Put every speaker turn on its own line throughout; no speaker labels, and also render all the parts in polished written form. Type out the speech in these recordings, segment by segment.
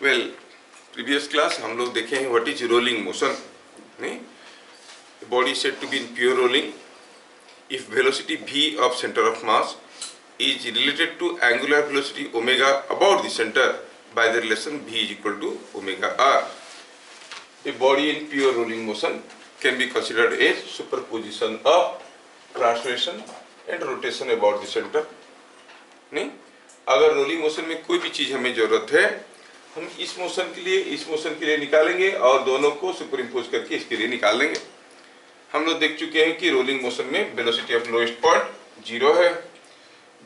Well, previous class हम लोग देखे हैं व्हाट इज रोलिंग मोशन। नहीं, body said to be in pure rolling if velocity v of center of mass is related to angular velocity omega about the center by the relation v is equal to omega r. A body in pure rolling motion can be considered as superposition of translation and rotation about the center. नहीं, अगर rolling motion में कोई भी चीज हमें जरूरत है, हम इस मोशन के लिए निकालेंगे और दोनों को सुपर इम्पोज करके इसके लिए निकाल लेंगे। हम लोग देख चुके हैं कि रोलिंग मोशन में वेलोसिटी ऑफ लोएस्ट पॉइंट 0 है,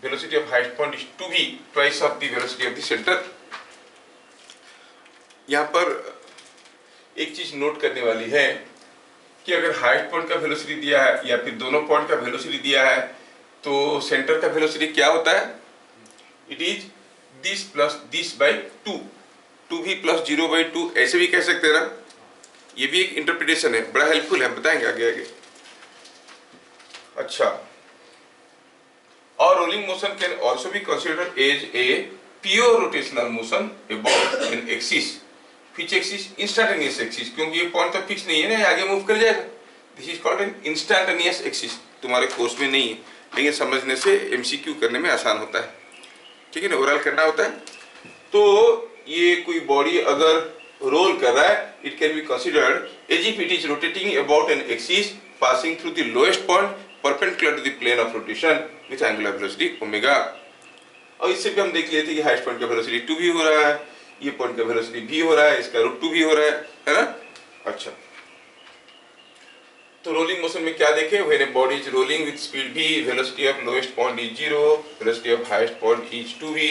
velocity of highest point is to be twice of the velocity of the center. यहाँ पर एक चीज नोट करने वाली है कि अगर हाईएस्ट पॉइंट का वेलोसिटी दिया है या फिर दोनों पॉइंट का वेलोसिटी दिया है तो सेंटर का वेलोसिटी क्या होता है? It is this plus this by 2v plus 0/2 ऐसे भी कह सकते हैं ना। ये भी एक इंटरप्रिटेशन है, बड़ा हेल्पफुल है, बताएंगे आगे आगे। अच्छा, और rolling motion can also be considered as a pure rotational motion about an axis. Which axis? Instantaneous axis, क्योंकि ये पॉइंट तो फिक्स नहीं है ना, आगे मूव कर जाएगा। This is called an instantaneous axis. तुम्हारे कोर्स में नहीं है, लेकिन समझने से एमसीक्यू करने में आसान होता है, ठीक है ना, ओरल करना होता है। तो ये कोई बॉडी अगर रोल कर रहा है, it can be considered as if it is rotating about an axis passing through the lowest point perpendicular to the plane of rotation with angular velocity omega. और इससे भी हम देख लिए थे कि हाईएस्ट पॉइंट का वेलोसिटी 2v हो रहा है, ये पॉइंट का वेलोसिटी v हो रहा है, इसका √2v हो रहा है ना। अच्छा, तो रोलिंग मोशन में क्या देखे? When A body is rolling with speed v, velocity of lowest point is 0, velocity of highest point is 2v,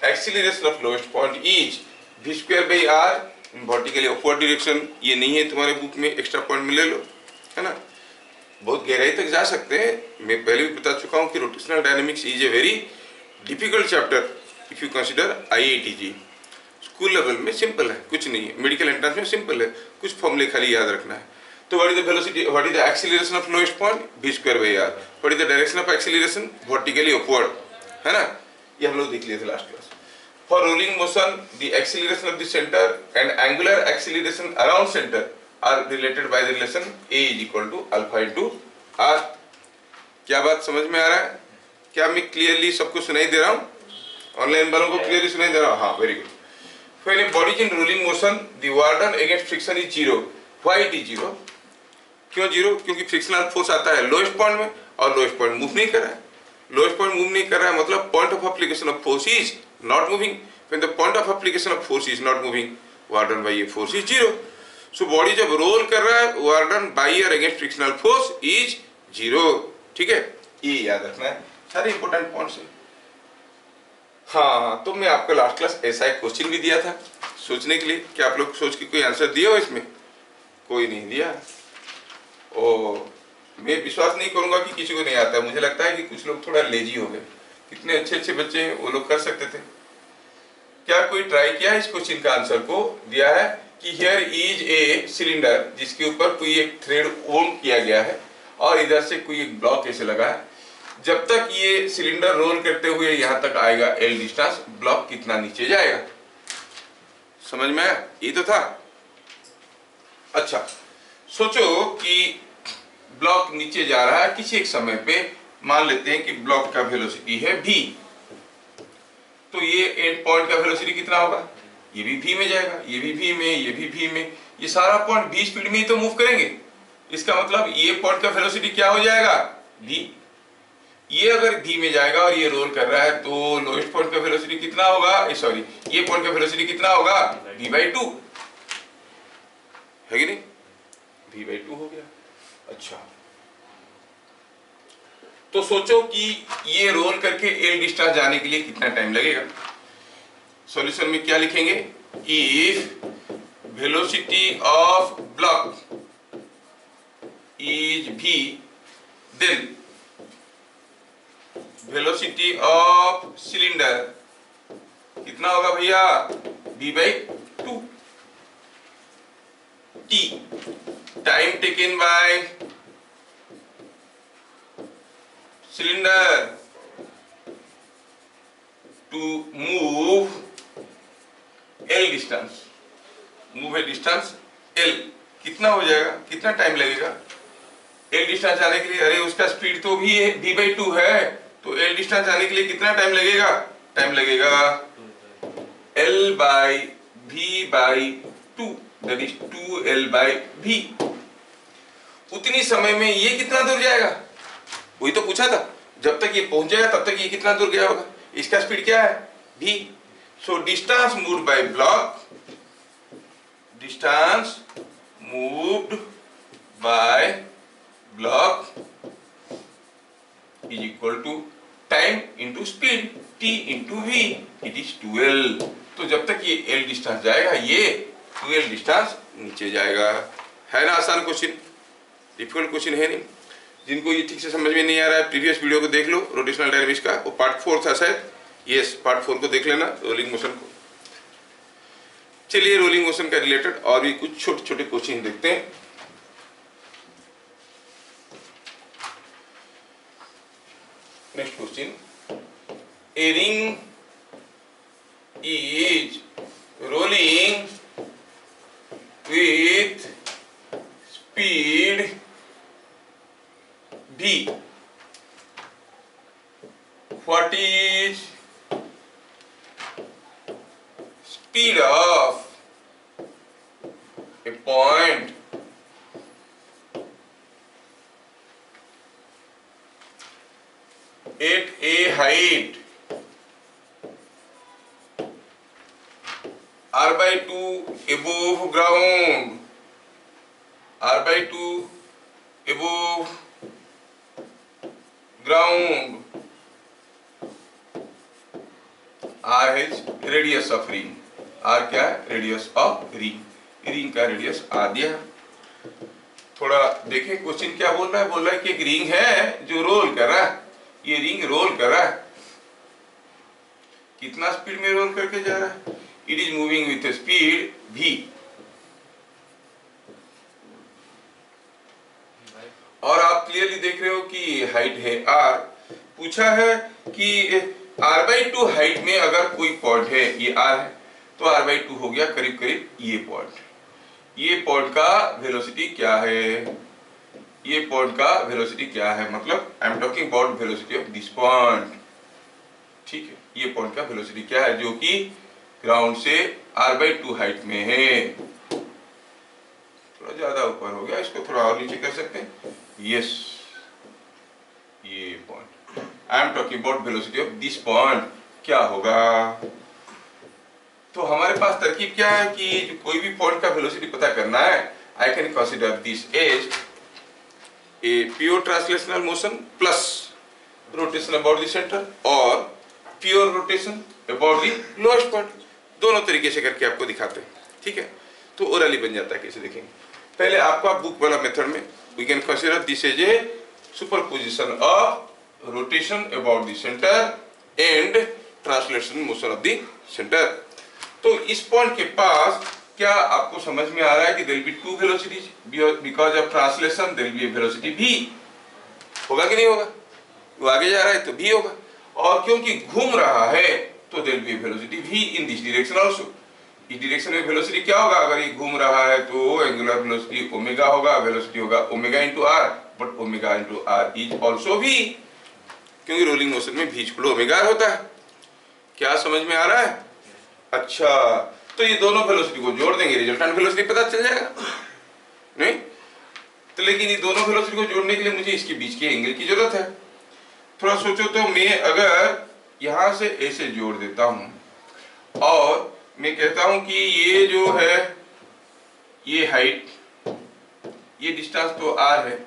acceleration of lowest point is v²/r vertically upward direction. ये नहीं है तुम्हारे बुक में, extra point में ले लो, है ना। बहुत गहराई तक जा सकते हैं। मैं पहले भी बता चुका हूँ कि rotational dynamics is a very difficult chapter if you consider IITG। School level में सिंपल है, कुछ नहीं है। मेडिकल एंट्रेंस में सिंपल है, कुछ फॉर्मूले खाली याद रखना है। तो what is the velocity, what is the acceleration of lowest point? v²/r। What is the direction of acceleration? Vertically upward, है ना। ये हम लोग देख लिए थे last class. For rolling motion, the acceleration of the center and angular acceleration around center are related by the relation A is equal to alpha into r। क्या बात समझ में आ रहा है? क्या मैं क्लियरली सबको सुनाई दे रहा हूँ? ऑनलाइन वालों को क्लियरली सुनाई दे रहा हूँ? हाँ, very good. When a body is in rolling motion, the work done against friction is 0. Why it is 0? क्यों 0? क्योंकि फ्रिक्शनल फोर्स आता है लोएस्ट पॉइंट में और लोएस्ट पॉइंट मूव नहीं कर रहा है। लोएस्ट पॉइंट मूव नहीं कर रहा है मतलब point of application of force is not moving. When the point of application of force is not moving, work done by a force is 0. So body जब रोल कर रहा है, work done by or against frictional force is 0। ठीक है, ये याद रखना है, सारे इंपॉर्टेंट पॉइंट्स है। हाँ, तो मैं आपको लास्ट क्लास ऐसा एक क्वेश्चन भी दिया था सोचने के लिए कि आप लोग सोच के कोई आंसर दिया हो इसमें? कोई नहीं दिया। ओ, मैं विश्वास नहीं करूंगा कि किसी को नहीं आता। मुझे लगता है कि कुछ लोग थोड़ा लेजी हो गए। कितने अच्छे अच्छे बच्चे हैं, वो लोग कर सकते थे। क्या कोई ट्राई किया इस क्वेश्चन का आंसर को? दिया है कि हियर इज ए सिलेंडर जिसके ऊपर कोई एक थ्रेड ओन किया गया है और इधर से कोई एक ब्लॉक ऐसे लगा है। जब तक ये सिलेंडर रोल करते हुए यहाँ तक आएगा L डिस्टेंस, ब्लॉक कितना नीचे जाएगा? समझ में आया? ये तो था। अच्छा, सोचो कि ब्लॉक नीचे जा रहा है किसी एक समय पे। मान लेते हैं कि ब्लॉक का वेलोसिटी है v, तो ये एंड पॉइंट का वेलोसिटी कितना होगा? ये भी v में जाएगा, ये भी v में, ये भी v में। ये सारा पॉइंट v स्पीड में ही तो मूव करेंगे। इसका मतलब ये पॉइंट का वेलोसिटी क्या हो जाएगा? v। ये अगर v में जाएगा और ये रोल कर रहा है तो लोएस्ट पॉइंट का वेलोसिटी कितना होगा? सॉरी, ये पॉइंट का वेलोसिटी कितना होगा? v/2 है कि नहीं? v/2 हो गया। अच्छा, तो सोचो कि ये रोल करके L डिस्टेंस जाने के लिए कितना टाइम लगेगा? सॉल्यूशन में क्या लिखेंगे? If velocity of block is v, then velocity of cylinder कितना होगा भैया? v/2। t, time taken by cylinder to move L distance, move a distance L, कितना हो जाएगा, कितना टाइम लगेगा L डिस्टेंस जाने के लिए? अरे उसका स्पीड तो भी v/2 है, तो L डिस्टेंस जाने के लिए कितना टाइम लगेगा? टाइम लगेगा L/v/2, दैट इज 2L/v। उतनी समय में ये कितना दूर जाएगा? वही तो पूछा था, जब तक ये पहुंच जाएगा तब तक ये कितना दूर गया होगा? इसका स्पीड क्या है? v। So distance moved by block, distance moved by block is equal to time into speed, t into v, it is 2L। तो जब तक ये L डिस्टेंस जाएगा ये 2L डिस्टेंस नीचे जाएगा। है ना आसान क्वेश्चन, डिफिकल्ट क्वेश्चन है नहीं। जिनको ये ठीक से समझ में नहीं आ रहा है प्रीवियस वीडियो को देख लो, रोटेशनल डायनामिक्स का, वो पार्ट 4 था शायद, यस पार्ट 4 को देख लेना, रोलिंग मोशन को। चलिए रोलिंग मोशन का रिलेटेड और भी कुछ छोटे छोटे क्वेश्चन देखते हैं। Next question, a ring is rolling with speed v, what is speed of a point at a height r/2 above ground, r/2 above ground, r is radius of ring, r क्या है? Radius of ring, ring का radius r दिया। थोड़ा देखें question क्या बोल रहा है, बोल रहा है कि एक रिंग है जो रोल कर रहा है, ये रिंग रोल कर रहा है, कितना स्पीड में रोल करके जा रहा है? It is moving with speed v, और आप क्लियरली देख रहे हो कि हाइट है r। पूछा है कि r/2 हाइट में अगर कोई पॉइंट है, ये r है, तो r/2 हो गया करीब करीब ये पॉइंट। ये पॉइंट का वेलोसिटी क्या है? ये पॉइंट का वेलोसिटी क्या है? मतलब I am talking about velocity of this point, ठीक है। ये पॉइंट का वेलोसिटी क्या है जो कि ग्राउंड से r/2 हाइट में है? थोड़ा ज्यादा ऊपर हो गया, इसको थोड़ा और नीचे कर सकते हैं। यस, ये point, I am talking about velocity of this point, क्या होगा? तो हमारे पास तरकीब क्या है कि कोई भी पॉइंट का वेलोसिटी पता करना है, I can consider this as a pure translational motion plus rotation about the centre और pure rotation about the lowest point, दोनों तरीके से करके आपको दिखाते हैं, ठीक है। तो ओरली बन जाता है, कैसे देखेंगे? पहले आपका बुक वाला मेथड में we can consider this as a superposition of rotation about the centre and translation motion of the center. तो इस पॉइंट के पास क्या आपको समझ में आ रहा है कि there will be two velocities, because of translation there will be velocity v, होगा कि नहीं होगा? वो आगे जा रहा है तो v होगा, और क्योंकि घूम रहा है तो there will be velocity v in this direction also. इस डायरेक्शन में वेलोसिटी क्या होगा? अगर ये घूम रहा है तो एंगुलर वेलोसिटी ओमेगा होगा, वेलोसिटी होगा omega into r, but omega into r is also v, क्योंकि रोलिंग मोशन में v इक्वल ओमेगा होता है। क्या समझ में आ रहा है? अच्छा, तो ये दोनों वेलोसिटी को जोड़ देंगे, रिजल्टेंट वेलोसिटी पता चल जाएगा नहीं? तो लेकिन ये दोनों वेलोसिटी को जोड़ने के लिए मुझे इसके बीच के एंगल की जरूरत है। थोड़ा सोचो तो, मैं अगर यहां से ऐसे जोड़ देता हूं और मैं कहता हूं कि ये जो है ये हाइट, ये डिस्टेंस तो r है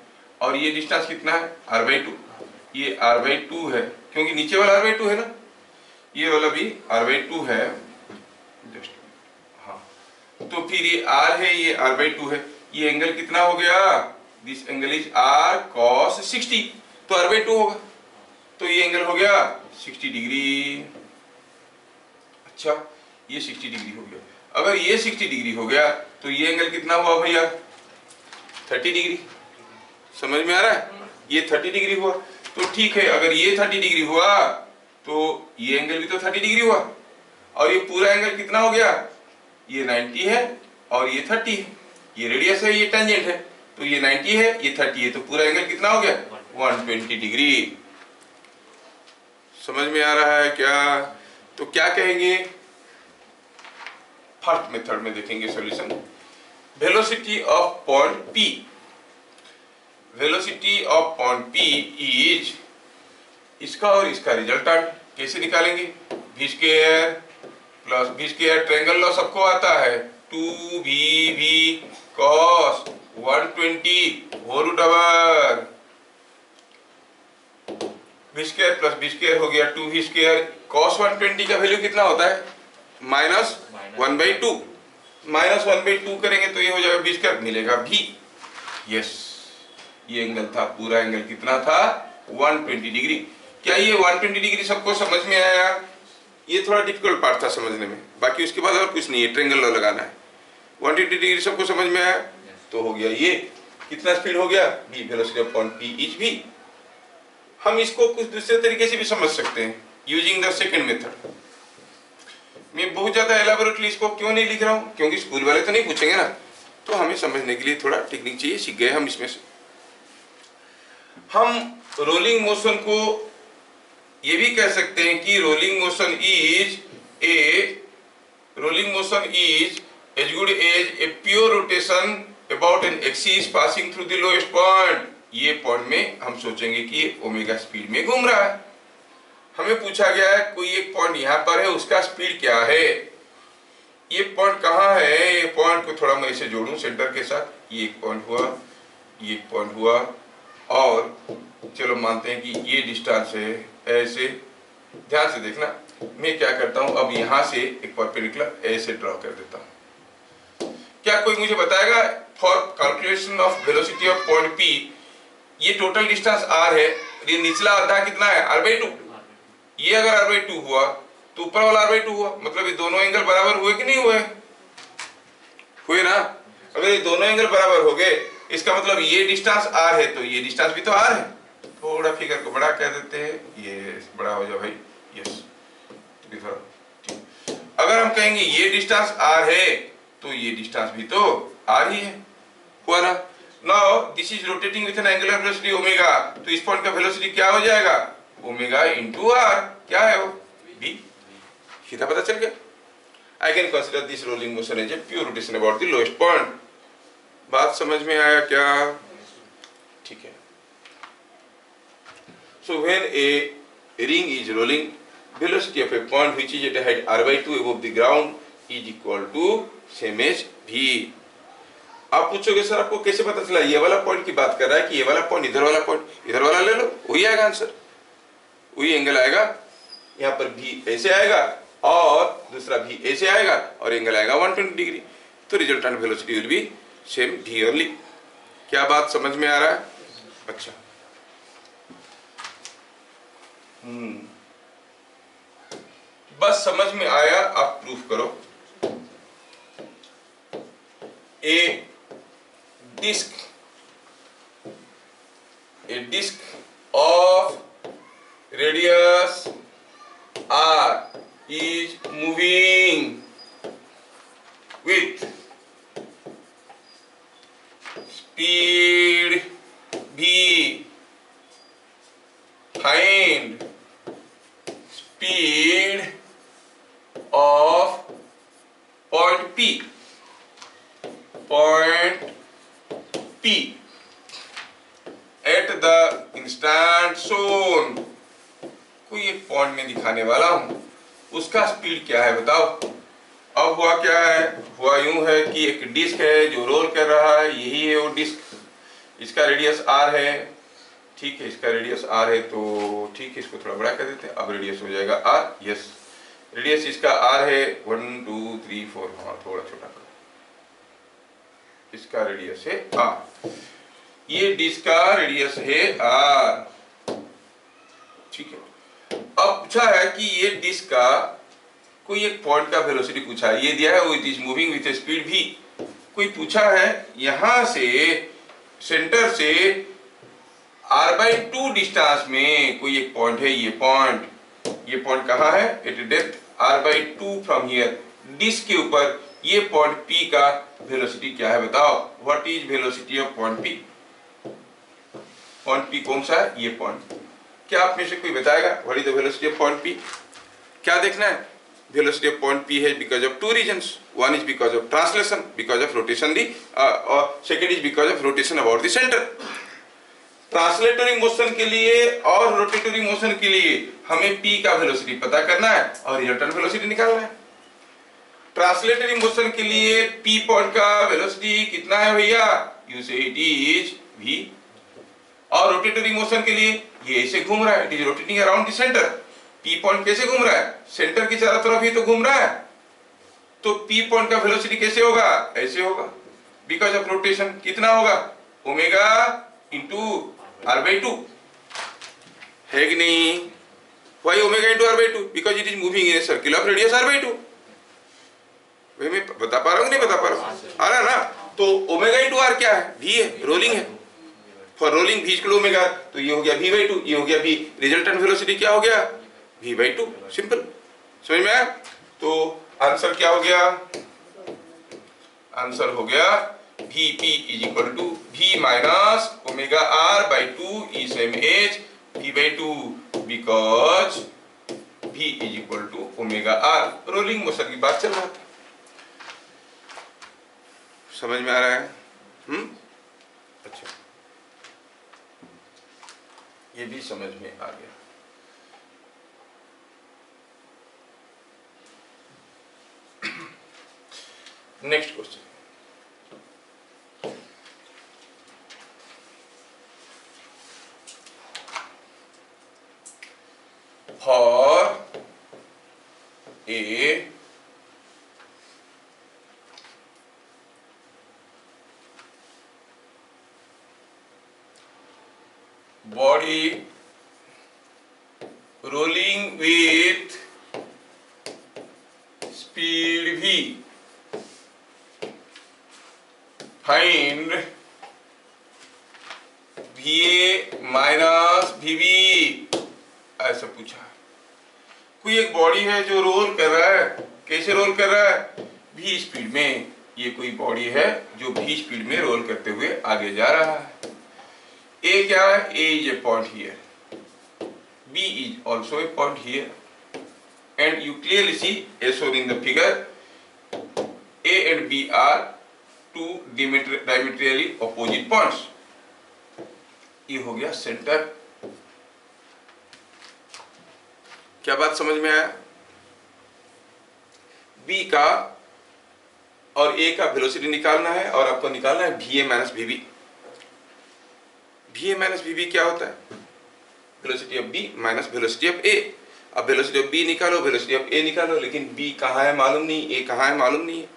और ये डिस्टेंस कितना है? r/2, ये r/2 है, क्योंकि नीचे वाला r/2 है ना, ये वाला भी r/2 है, हाँ। तो फिर ये r है, ये r/2 है, ये एंगल कितना हो गया? This angle is r cos 60, तो r/2 होगा, तो ये एंगल हो गया 60 डिग्री। अच्छा, ये 60 डिग्री हो गया। अगर ये 60 डिग्री हो गया तो ये एंगल कितना हुआ भैया? 30 डिग्री। समझ में आ रहा है? ये 30 डिग्री हुआ, तो ठीक है। अगर ये 30 डिग्री हुआ तो ये एंगल भी तो 30 डिग्री हुआ, और ये पूरा एंगल कितना हो गया? ये 90 है और ये 30 है, ये रेडियस है, ये टेंजेंट है, तो ये 90 है, ये 30 है, तो पूरा एंगल कितना हो गया? 120 डिग्री। समझ में आ रहा है क्या? तो क्या कहेंगे? फर्स्ट मेथड में देखेंगे solution. Velocity of point P, velocity of point P is, इसका और इसका रिजल्टेंट कैसे निकालेंगे? v square plus v square, triangle law सबको आता है, 2v cos 120 whole root over v square plus v square हो गया 2v स्क्वायर। cos 120 का वैल्यू कितना होता है? -1/2, -1/2 करेंगे तो ये हो जाएगा v स्क्वायर, मिलेगा v। यस, ये एंगल था, पूरा एंगल कितना था? 120 डिग्री। क्या ये 120 डिग्री सबको समझ में आया? ये थोड़ा डिफिकल्ट पार्ट था समझने में, बाकी उसके बाद और कुछ नहीं है, ट्रायंगल लॉ लगाना है। 120 डिग्री सबको समझ में आया? तो हो गया ये कितना स्पीड हो गया? v, velocity of point P is v। हम इसको कुछ दूसरे तरीके से भी समझ सकते हैं, यूजिंग द सेकंड मेथड। मैं बहुत ज्यादा एलाबोरेटली इसको क्यों नहीं लिख रहा हूँ, क्योंकि स्कूल वाले तो नहीं पूछेंगे ना, तो हमें समझने के लिए थोड़ा टेक्निक चाहिए, सीख गए हम इसमें से। हम रोलिंग मोशन को ये भी कह सकते हैं कि rolling motion is as good as a pure rotation about an axis passing through the lowest point. ये पॉइंट में हम सोचेंगे कि ओमेगा स्पीड में घूम रहा है। हमें पूछा गया है कोई एक पॉइंट यहाँ पर है, उसका स्पीड क्या है? ये पॉइंट कहाँ है? ये पॉइंट को थोड़ा मैं इसे जोड़ूं सेंटर के साथ, ये एक पॉइंट हुआ, ये एक पॉइंट हुआ, और चलो मानते हैं कि ये डिस्टेंस है, ऐसे ध्यान से देखना। मैं क्या करता हूं, अब यहां से एक परपेंडिकुलर ऐसे ड्रॉ कर देता हूं। क्या कोई मुझे बताएगा for calculation of velocity of point P, ये टोटल डिस्टेंस r है, ये निचला आधा कितना है? r/2। ये अगर r/2 हुआ तो ऊपर वाला r/2 हुआ, मतलब ये दोनों एंगल बराबर हुए कि नहीं हुए? हुए ना। अगर ये दोनों एंगल बराबर हो गए, इसका मतलब ये डिस्टेंस r है, तो ये डिस्टेंस भी तो r है। थोड़ा फिगर को बड़ा कर देते हैं, ये बड़ा हो जाए भाई, यस। अगर हम कहेंगे ये डिस्टेंस r है, तो ये डिस्टेंस भी तो r ही है, हुआ ना। Now this is rotating with an angular velocity omega, तो इस पॉइंट का वेलोसिटी क्या हो जाएगा? Omega into r। क्या है वो? v। सीधा पता चल गया। I can consider this rolling motion as a pure rotation about the lowest point. बात समझ में आया क्या? ठीक है। So when a ring is rolling, velocity of a point which is at a height r/2 above the ground is equal to same as v। आप पूछोगे sir आपको कैसे पता चला? ये वाला पॉइंट की बात कर रहा है कि ये वाला पॉइंट, इधर वाला पॉइंट, इधर वाला ले लो, वही आएगा आंसर, वही एंगल आएगा। यहाँ पर v ऐसे आएगा और दूसरा v ऐसे आएगा और एंगल आएगा 120 डिग्री, तो resultant velocity will be same v only. क्या बात समझ में आ रहा है? अच्छा, बस समझ में आया, आप प्रूफ करो। A disc of radius r is moving with speed v, find speed of point P at the instant shown। कोई एक पॉइंट में दिखाने वाला हूं, उसका स्पीड क्या है बताओ। अब हुआ क्या है? हुआ यूं है कि एक डिस्क है जो रोल कर रहा है, यही है वो डिस्क, इसका रेडियस r है, ठीक है, इसका रेडियस r है, तो ठीक है, इसको थोड़ा बड़ा कर देते हैं, अब रेडियस हो जाएगा r। यस, रेडियस इसका r है 1 2 3 4, हाँ थोड़ा छोटा कर, इसका रेडियस है r, ये डिस्क का रेडियस है r, ठीक है। अब पूछा है कि ये डिस्क का कोई एक पॉइंट का वेलोसिटी पूछा है, ये दिया है वो it is moving with speed v। कोई पूछा है यहां से सेंटर से r/2 डिस्टेंस में कोई एक पॉइंट है, ये पॉइंट कहां है? At depth r/2 from here, disc के ऊपर ये पॉइंट P का वेलोसिटी क्या है बताओ। What is velocity of point P? Point P कौन सा है? ये पॉइंट। क्या आप में से कोई बताएगा what is the velocity of point P? क्या देखना है? Velocity of point P है because of two reasons. One is because of translation, because of rotation or second is because of rotation about the center. Translatory motion के लिए और rotatory motion के लिए हमें P का वेलोसिटी पता करना है और रिजल्टेंट वेलोसिटी निकालना है। ट्रांसलेटरी मोशन के लिए P पॉइंट का वेलोसिटी कितना है भैया? यू से इट इज V। और रोटेटरी मोशन के लिए ये ऐसे घूम रहा है, it is rotating around the centre. P point कैसे घूम रहा है? सेंटर की चारों तरफ ही तो घूम रहा है। तो P पॉइंट का वेलोसिटी कैसे होगा? ऐसे होगा, बिकॉज ऑफ रोटेशन। कितना होगा? ओमेगा इंटू r/2 है कि नहीं? Why omega into r/2? Because it is moving in a circle of radius r/2। भाई मैं बता पा रहा हूँ नहीं बता पा रहा हूँ? आ रहा ना? तो ओमेगा इंटू r क्या है? v है, रोलिंग है। For rolling v equal omega, तो ये हो गया v/2, ये हो गया v। रिजल्टेंट वेलोसिटी क्या हो गया? v/2। सिंपल, समझ में आया? तो आंसर क्या हो गया? आंसर हो गया Vp is equal to v minus omega r/2 is same as v/2 because v is equal to omega r। Rolling motion की बात चल रहा है, समझ में आ रहा है? अच्छा, ये भी समझ में आ गया। Next question, for a body rolling with speed v, find va minus vb। ऐसा पूछा। कोई एक बॉडी है जो रोल कर रहा है। कैसे रोल कर रहा है? v स्पीड में। ये कोई बॉडी है जो v स्पीड में रोल करते हुए आगे जा रहा है। A क्या है? A is a point here, B is also a point here, and you clearly see as shown in the figure, A and B are two diametrically opposite points. ये हो गया सेंटर। क्या बात समझ में आया? B का और A का वेलोसिटी निकालना है और आपको निकालना है VA minus VB। VA minus VB क्या होता है? Velocity of B minus velocity of A। अब वेलोसिटी ऑफ B निकालो, वेलोसिटी ऑफ A निकालो, लेकिन B कहाँ है मालूम नहीं, A कहाँ है मालूम नहीं है।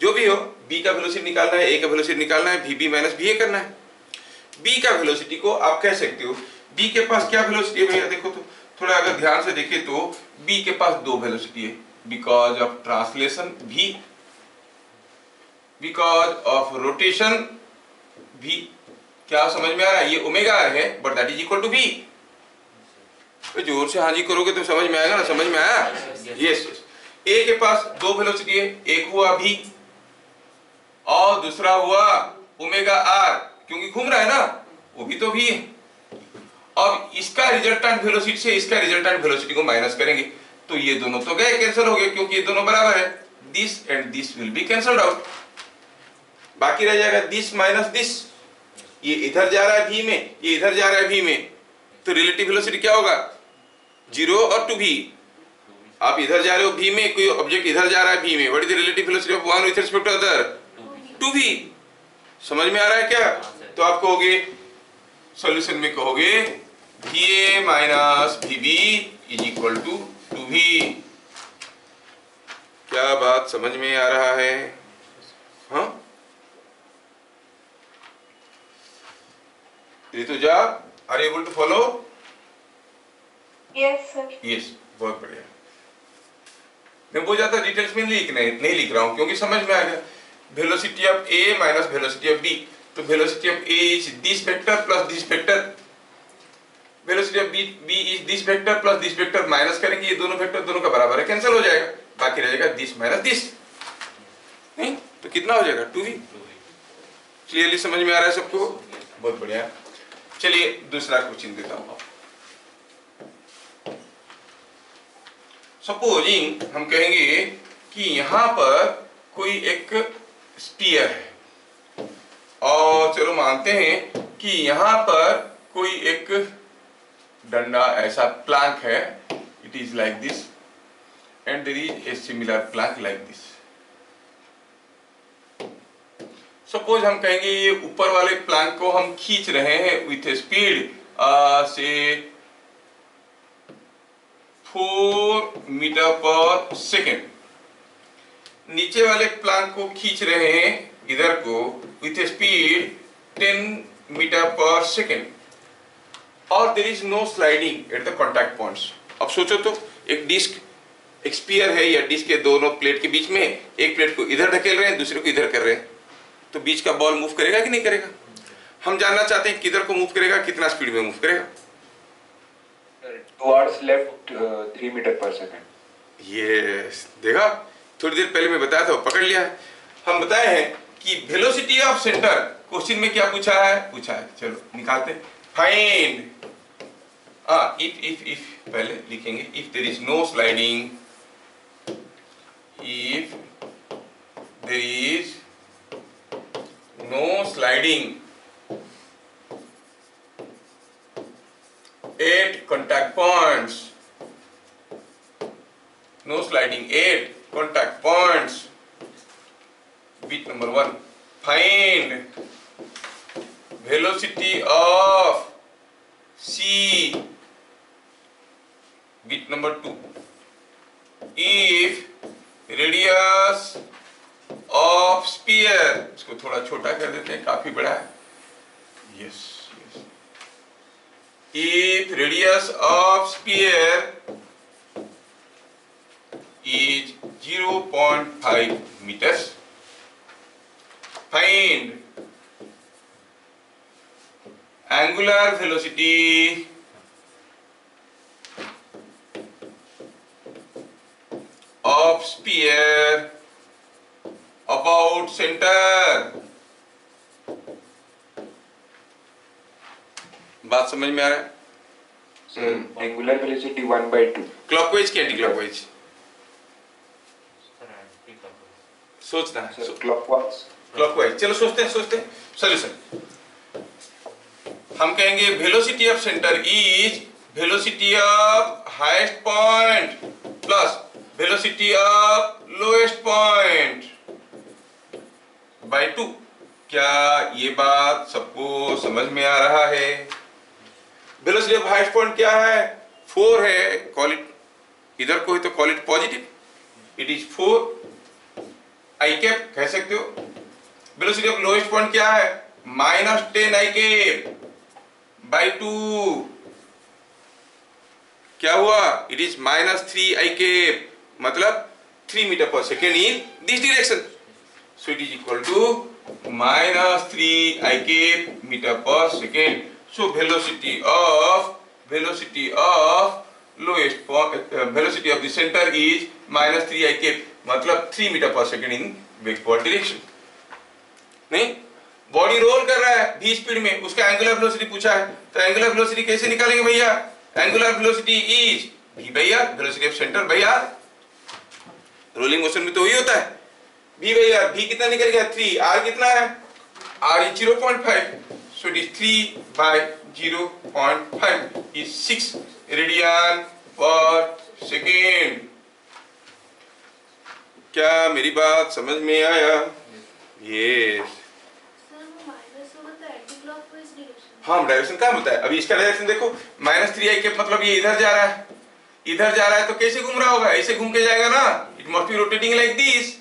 जो भी हो, B का वेलोसिटी निकालना है, A का वेलोसिटी निकालना है, VB माइनस VA करना है। B का वेलोसिटी को आप कह सकते हो, B के पास क्या वेलोसिटी है भैया? देखो तो थोड़ा अगर ध्यान से देखे तो B के पास दो वेलोसिटी है, because of translation V, because of rotation V। क्या समझ में आ रहा है? ये ओमेगा है but that is equal to V। तो जोर से हाँ जी करोगे तो समझ में आएगा ना? समझ में आया? यस। A के पास दो वेलोसिटी है, एक हुआ V और दूसरा हुआ ओमेगा R, क्योंकि घूम रहा है ना, वो भी तो V है। अब इसका रिजल्टेंट वेलोसिटी से इसका रिजल्टेंट वेलोसिटी को माइनस करेंगे तो ये दोनों तो गए, कैंसिल हो गए, क्योंकि ये दोनों बराबर है। This and this will be cancelled out. बाकी रह जाएगा दिस माइनस दिस। ये इधर जा रहा है V में, ये इधर जा रहा है V में, तो रिलेटिव वेलोसिटी क्या होगा? 0 और 2v। आप इधर जा रहे हो V में, कोई ऑब्जेक्ट इधर जा रहा है V में, what is the relative velocity of one with respect to other? 2v। समझ में आ रहा है क्या? तो आप कहोगे सॉल्यूशन में कहोगे Va minus Vb is equal to 2v। क्या बात समझ में आ रहा है? हाँ, Rutuja, are you able to follow?
Yes sir.
Yes, बहुत बढ़िया। मैं बहुत ज्यादा डिटेल्स में नहीं लिख रहा हूं क्योंकि समझ में आ गया। Velocity of A minus velocity of B, तो velocity of A is this vector plus this vector, velocity of B is this vector plus this vector, minus करेंगे ये दोनों वेक्टर, दोनों का बराबर है, कैंसिल हो जाएगा, बाकी रहेगा दिस माइनस दिस। तो कितना हो जाएगा 2v। क्लियरली समझ में आ रहा है सबको? बहुत बढ़िया। चलिए दूसरा क्वेश्चन देता हूं। सपोजिंग हम कहेंगे कि यहां पर कोई एक स्पीयर है और चलो मानते हैं कि यहां पर कोई एक डंडा ऐसा प्लैंक है, it is like this and there is a similar plank like this. Suppose हम कहेंगे ये ऊपर वाले प्लैंक को हम खींच रहे हैं विथ ए स्पीड से 4 मीटर पर सेकेंड। नीचे वाले प्लैंक को खींच रहे हैं इधर को विथ ए स्पीड 10 मीटर पर सेकेंड और there is no sliding at the contact points. अब सोचो तो एक डिस्क, एक स्पीयर है या डिस्क के दोनों प्लेट के बीच में, एक प्लेट को इधर धकेल रहे हैं दूसरे को इधर कर रहे हैं, तो बीच का बॉल मूव करेगा कि नहीं करेगा? हम जानना चाहते हैं किधर को मूव करेगा, कितना स्पीड में मूव करेगा।
Towards left 3 मीटर पर सेकेंड।
यस, देखा थोड़ी देर पहले मैं बताया था, पकड़ लिया है। हम बताए हैं कि वेलोसिटी ऑफ सेंटर, क्वेश्चन में क्या पूछा है, चलो निकालते हैं। फाइंड इफ पहले लिखेंगे, if there is no sliding, if there is no sliding at contact points, no sliding at contact points. Bit number 1, find velocity of C. Bit number 2, if radius of sphere, इसको थोड़ा छोटा कर देते हैं, काफी बड़ा है। yes if radius of sphere is 0.5 meters, find angular velocity of sphere about center। बात समझ में आ रहा है?
Angular velocity 1/2।
क्लॉकवाइज की एंटी क्लॉकवाइज सोचना है। क्लॉकवाइज चलो सोचते हैं सॉल्यूशन। हम कहेंगे velocity of centre is velocity of highest point plus velocity of lowest point by 2। क्या ये बात सबको समझ में आ रहा है? वेलोसिटी ऑफ हाईएस्ट पॉइंट क्या है? 4 है, कॉल इट, इधर को है तो call it positive, it is 4 I cap कह सकते हो। वेलोसिटी ऑफ लोएस्ट पॉइंट क्या है? -10 आई कैप बाय 2। क्या हुआ? इट इज -3 आई कैप, मतलब 3 मीटर पर second in this direction, so it is equal to -3 I cap meter पर second. So velocity of lowest point, velocity of the center is -3 I cap, मतलब 3 meter पर second इन backward direction. नहीं, body roll कर रहा है v speed में, उसका angular velocity पूछा है, तो एंगुलर वेलोसिटी कैसे निकालेंगे भैया? Angular velocity is v by r, velocity of centre by r। Rolling motion में तो वही होता है, v बाई r। v कितना निकल गया 3, r कितना है? r is 0.5, so it is 3 by 0.5 is 6 radian per second. क्या मेरी बात समझ में आया? यस। हाँ, डायरेक्शन कहाँ बताया? अभी इसका डायरेक्शन देखो, -3 आई कैप, मतलब ये इधर जा रहा है, इधर जा रहा है, तो कैसे घूम रहा होगा? ऐसे घूम के जाएगा ना, it must be rotating like this,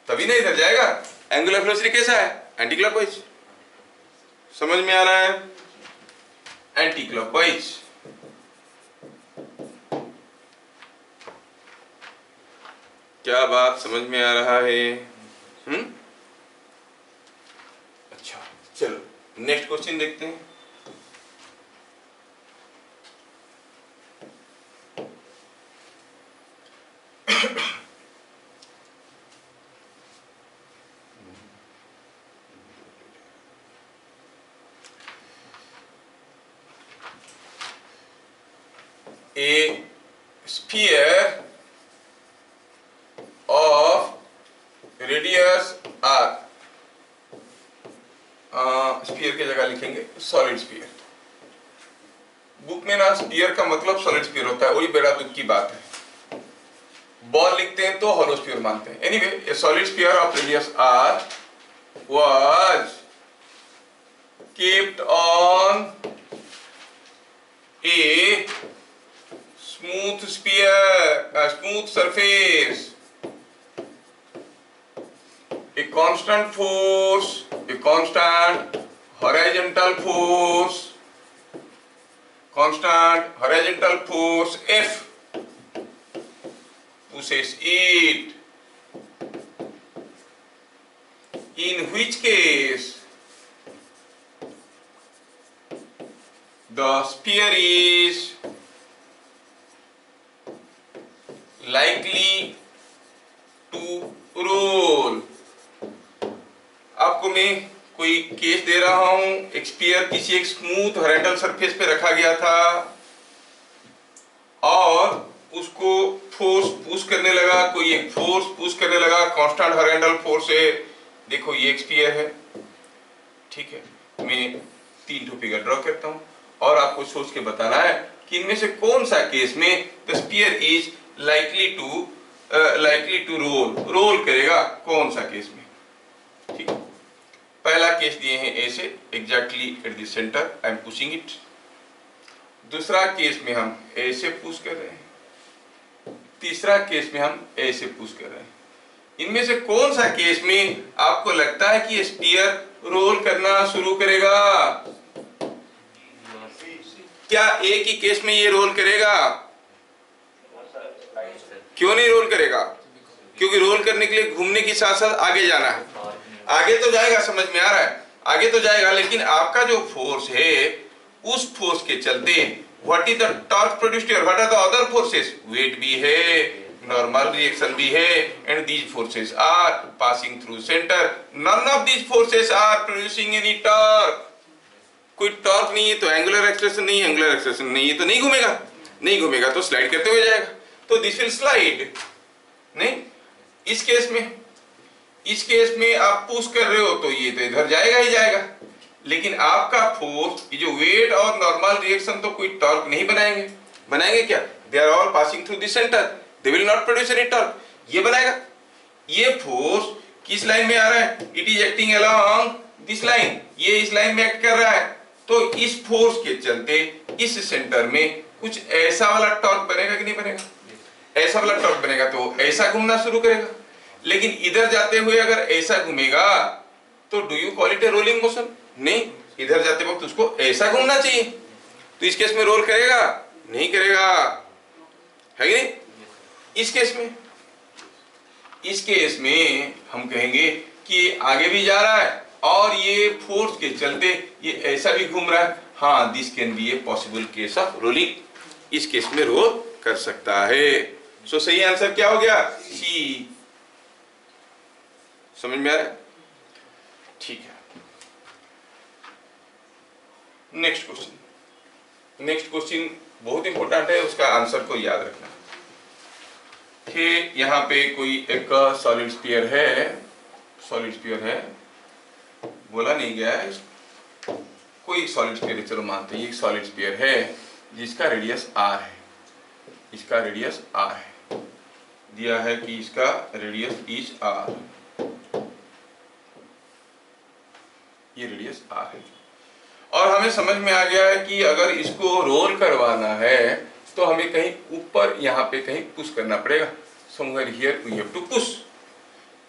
तभी ना इधर जाएगा। एंगुलर वेलोसिटी कैसा है? Anti clockwise. समझ में आ रहा है? Anti clockwise. क्या बात समझ में आ रहा है? अच्छा, चलो नेक्स्ट क्वेश्चन देखते हैं। a sphere of radius r, sphere की जगह लिखेंगे सॉलिड स्पीयर। बुक में ना स्पीयर का मतलब सॉलिड स्पीयर होता है, वही बड़ा दुख की बात है। बॉल लिखते हैं तो हॉलो स्पीयर मानते हैं। Anyway, a solid sphere of radius r was kept on a smooth sphere, a smooth surface, a constant force, a constant horizontal force, F pushes it, in which case the sphere is likely to roll। आपको मैं कोई case दे रहा हूं, एक spear किसी एक smooth horizontal surface पे रखा गया था और उसको फोर्स पुश करने लगा, कोई एक फोर्स पुश करने लगा, कांस्टेंट हॉरिजॉन्टल फोर्स है। देखो ये एक स्पीयर है, ठीक है। मैं 3 ठो फिगर ड्रॉ करता हूं और आपको सोच के बताना है कि इनमें से कौन सा केस में the sphere is likely to roll करेगा, कौन सा केस में, ठीक है। पहला केस दिए हैं ऐसे, exactly at the centre I am pushing it. दूसरा केस में हम ऐसे पुश कर रहे हैं, तीसरा केस में हम ऐसे पुश कर रहे हैं। इनमें से कौन सा केस में आपको लगता है कि स्पीयर रोल करना शुरू करेगा? क्या एक ही केस में ये रोल करेगा? क्यों नहीं रोल करेगा? क्योंकि रोल करने के लिए घूमने के साथ साथ आगे जाना है। आगे तो जाएगा, समझ में आ रहा है, आगे तो जाएगा, लेकिन आपका जो फोर्स है उस फोर्स के चलते what is the torque produced here, what are the other forces, weight भी है, नॉर्मल रिएक्शन भी है, and these forces are passing through centre. None of these forces are producing any torque. कोई torque नहीं है तो एंगुलर एक्सेलरेशन नहीं है, एंगुलर एक्सेलरेशन नहीं है तो नहीं घूमेगा, नहीं घूमेगा तो स्लाइड करते हुए जाएगा, तो दिस विल स्लाइड। नहीं, इस केस में आप पुश कर रहे हो तो ये तो इधर जाएगा ही जाएगा, लेकिन आपका फोर्स, ये जो वेट और नॉर्मल रिएक्शन तो कोई टॉर्क नहीं बनाएंगे क्या? They are all passing through the centre, they will not produce any torque. ये बनाएगा। ये फोर्स किस लाइन में आ रहा है? It is acting along this line, ये इस लाइन में एक्ट कर रहा है, तो इस फोर्स के चलते इस सेंटर में कुछ ऐसा वाला टॉर्क बनेगा कि नहीं बनेगा? ऐसा वाला टॉर्क बनेगा तो ऐसा घूमना शुरू करेगा। लेकिन इधर जाते हुए अगर ऐसा घूमेगा तो do you call it A rolling motion? नहीं, इधर जाते वक्त उसको ऐसा घूमना चाहिए, तो इस केस में रोल करेगा? नहीं करेगा, है कि नहीं? इस केस में हम कहेंगे कि आगे भी जा रहा है और ये फोर्स के चलते ये ऐसा भी घूम रहा है। हाँ, this can be a possible case of rolling, इस केस में रोल कर सकता है। सो सही आंसर क्या हो गया? सी। समझ में आ रहा है? ठीक है। नेक्स्ट क्वेश्चन बहुत इंपॉर्टेंट है, उसका आंसर को याद रखना कि यहाँ पे कोई एक सॉलिड स्फीयर है, बोला नहीं गया है, कोई सॉलिड स्फीयर है, चलो मानते हैं ये एक सॉलिड स्फीयर है जिसका रेडियस r है, इसका रेडियस r है, दिया है कि इसका रेडियस इज r, ये रेडियस r है, और हमें समझ में आ गया है कि अगर इसको रोल करवाना है तो हमें कहीं ऊपर यहाँ पे कहीं पुश करना पड़ेगा। Somewhere here we have to push.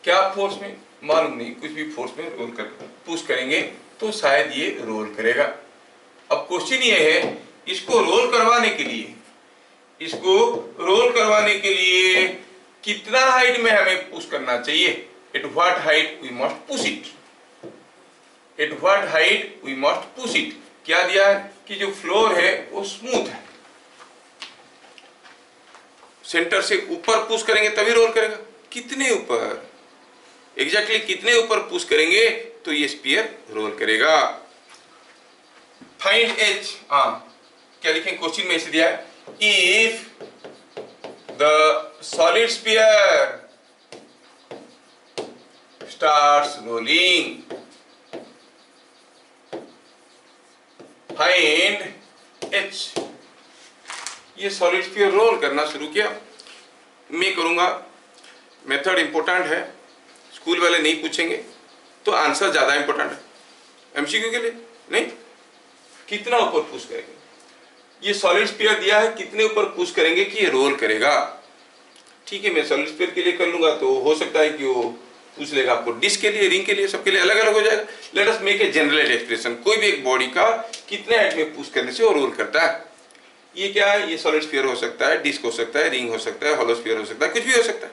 क्या फोर्स में मालूम नहीं, कुछ भी फोर्स में रोल कर पुश करेंगे तो शायद ये रोल करेगा। अब क्वेश्चन ये है, इसको रोल करवाने के लिए कितना हाइट में हमें पुश करना चाहिए? At what height we must push it, at what height we must push it. क्या दिया है कि जो फ्लोर है वो स्मूथ है, सेंटर से ऊपर पुश करेंगे तभी रोल करेगा। कितने ऊपर, एग्जैक्टली कितने ऊपर पुश करेंगे तो ये स्फीयर रोल करेगा। फाइंड एच, क्या लिखेंगे क्वेश्चन में ऐसे दिया है, if the solid sphere starts rolling, find h। ये सॉलिड स्फीयर रोल करना शुरू किया, मैं करूंगा। मेथड इंपॉर्टेंट है, स्कूल वाले नहीं पूछेंगे तो आंसर ज्यादा इंपॉर्टेंट है एमसीक्यू के लिए। नहीं, कितना ऊपर पुश करेंगे, ये सॉलिड स्फीयर दिया है, कितने ऊपर पुश करेंगे कि ये रोल करेगा। ठीक है, मैं सॉलिड स्फीयर के लिए कर लूंगा तो हो सकता है कि वो पूछ लेगा आपको डिस्क के लिए, रिंग के लिए, सबके लिए अलग अलग हो जाएगा। Let us make a general expression, कोई भी एक बॉडी का कितने हाइट में पुश करने से वो रोल करता है। ये क्या है, ये सॉलिड स्फीयर हो सकता है, डिस्क हो सकता है, रिंग हो सकता है, हॉलो स्फीयर हो सकता है, कुछ भी हो सकता है।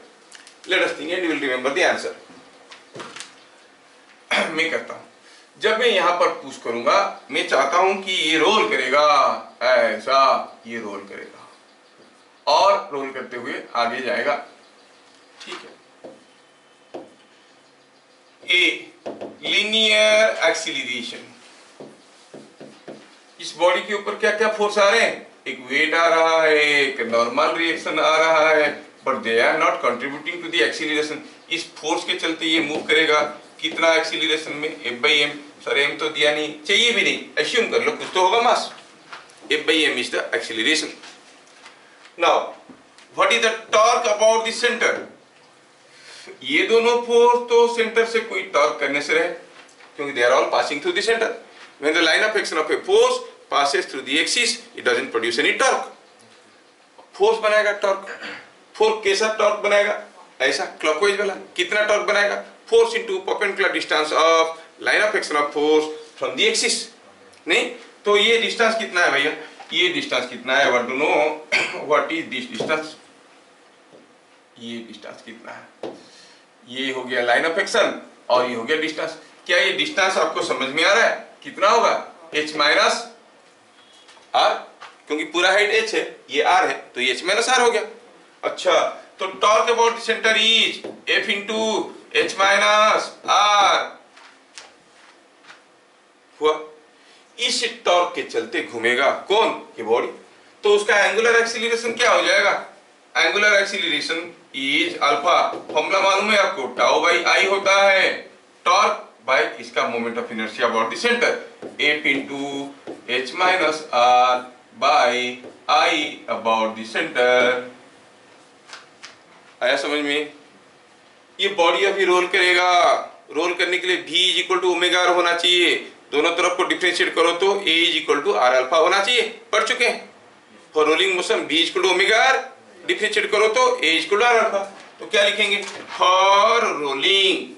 Let us think and you will remember the answer. मैं करता हूं, जब मैं यहां पर पुश करूंगा, मैं चाहता हूं कि ये रोल करेगा, ऐसा ये रोल करेगा और रोल करते हुए आगे जाएगा। ठीक है, ए लीनियर एक्सीलरेशन, इस बॉडी के ऊपर क्या क्या फोर्स आ रहे हैं, एक वेट आ रहा है, एक नॉर्मल रिएक्शन आ रहा है, but they are not contributing to the acceleration. इस फोर्स के चलते ये मूव करेगा, कितना एक्सीलरेशन में, F/m। सर m तो दिया नहीं, चाहिए भी नहीं, एज्यूम कर लो कुछ तो होगा मास। F/m is the acceleration. Now what is the torque about the centre, ये दोनों फोर्स तो सेंटर से कोई टॉर्क करने से रहे, क्योंकि they are all passing through the centre. When the line of action of a force passes through the axis, it doesn't produce any torque. Force बनाएगा टॉर्क, फोर्स कैसा टॉर्क बनाएगा, ऐसा क्लॉकवाइज वाला। कितना टॉर्क बनाएगा, force into perpendicular distance of line of action of force from the axis. नहीं तो ये डिस्टेंस कितना है भैया, ये डिस्टेंस कितना है, want to know what is this distance, ये डिस्टेंस कितना है, ये हो गया लाइन ऑफ एक्शन और ये हो गया डिस्टेंस। क्या ये डिस्टेंस आपको समझ में आ रहा है, कितना होगा, h माइनस आर, क्योंकि पूरा हाइट h है, ये r है, तो ये h माइनस आर हो गया। अच्छा, तो torque about centre is f into h minus R हुआ। इस टॉर्क के चलते घूमेगा कौन, ये बॉडी, तो उसका एंगुलर एक्सीलरेशन क्या हो जाएगा, angular acceleration is alpha, formula मालूम है आपको, टाउ बाई आई होता है, टॉर्क बाय इसका moment of inertia about the centre, F into h minus R by I about the centre. आया समझ में, ये बॉडी अभी रोल करेगा, रोल करने के लिए v is equal to omega R होना चाहिए, दोनों तरफ को डिफरेंशिएट करो तो a is equal to R alpha होना चाहिए, पढ़ चुके हैं। For rolling motion v is equal to omega R, differentiate करो तो a is equal to R alpha, तो क्या लिखेंगे, for rolling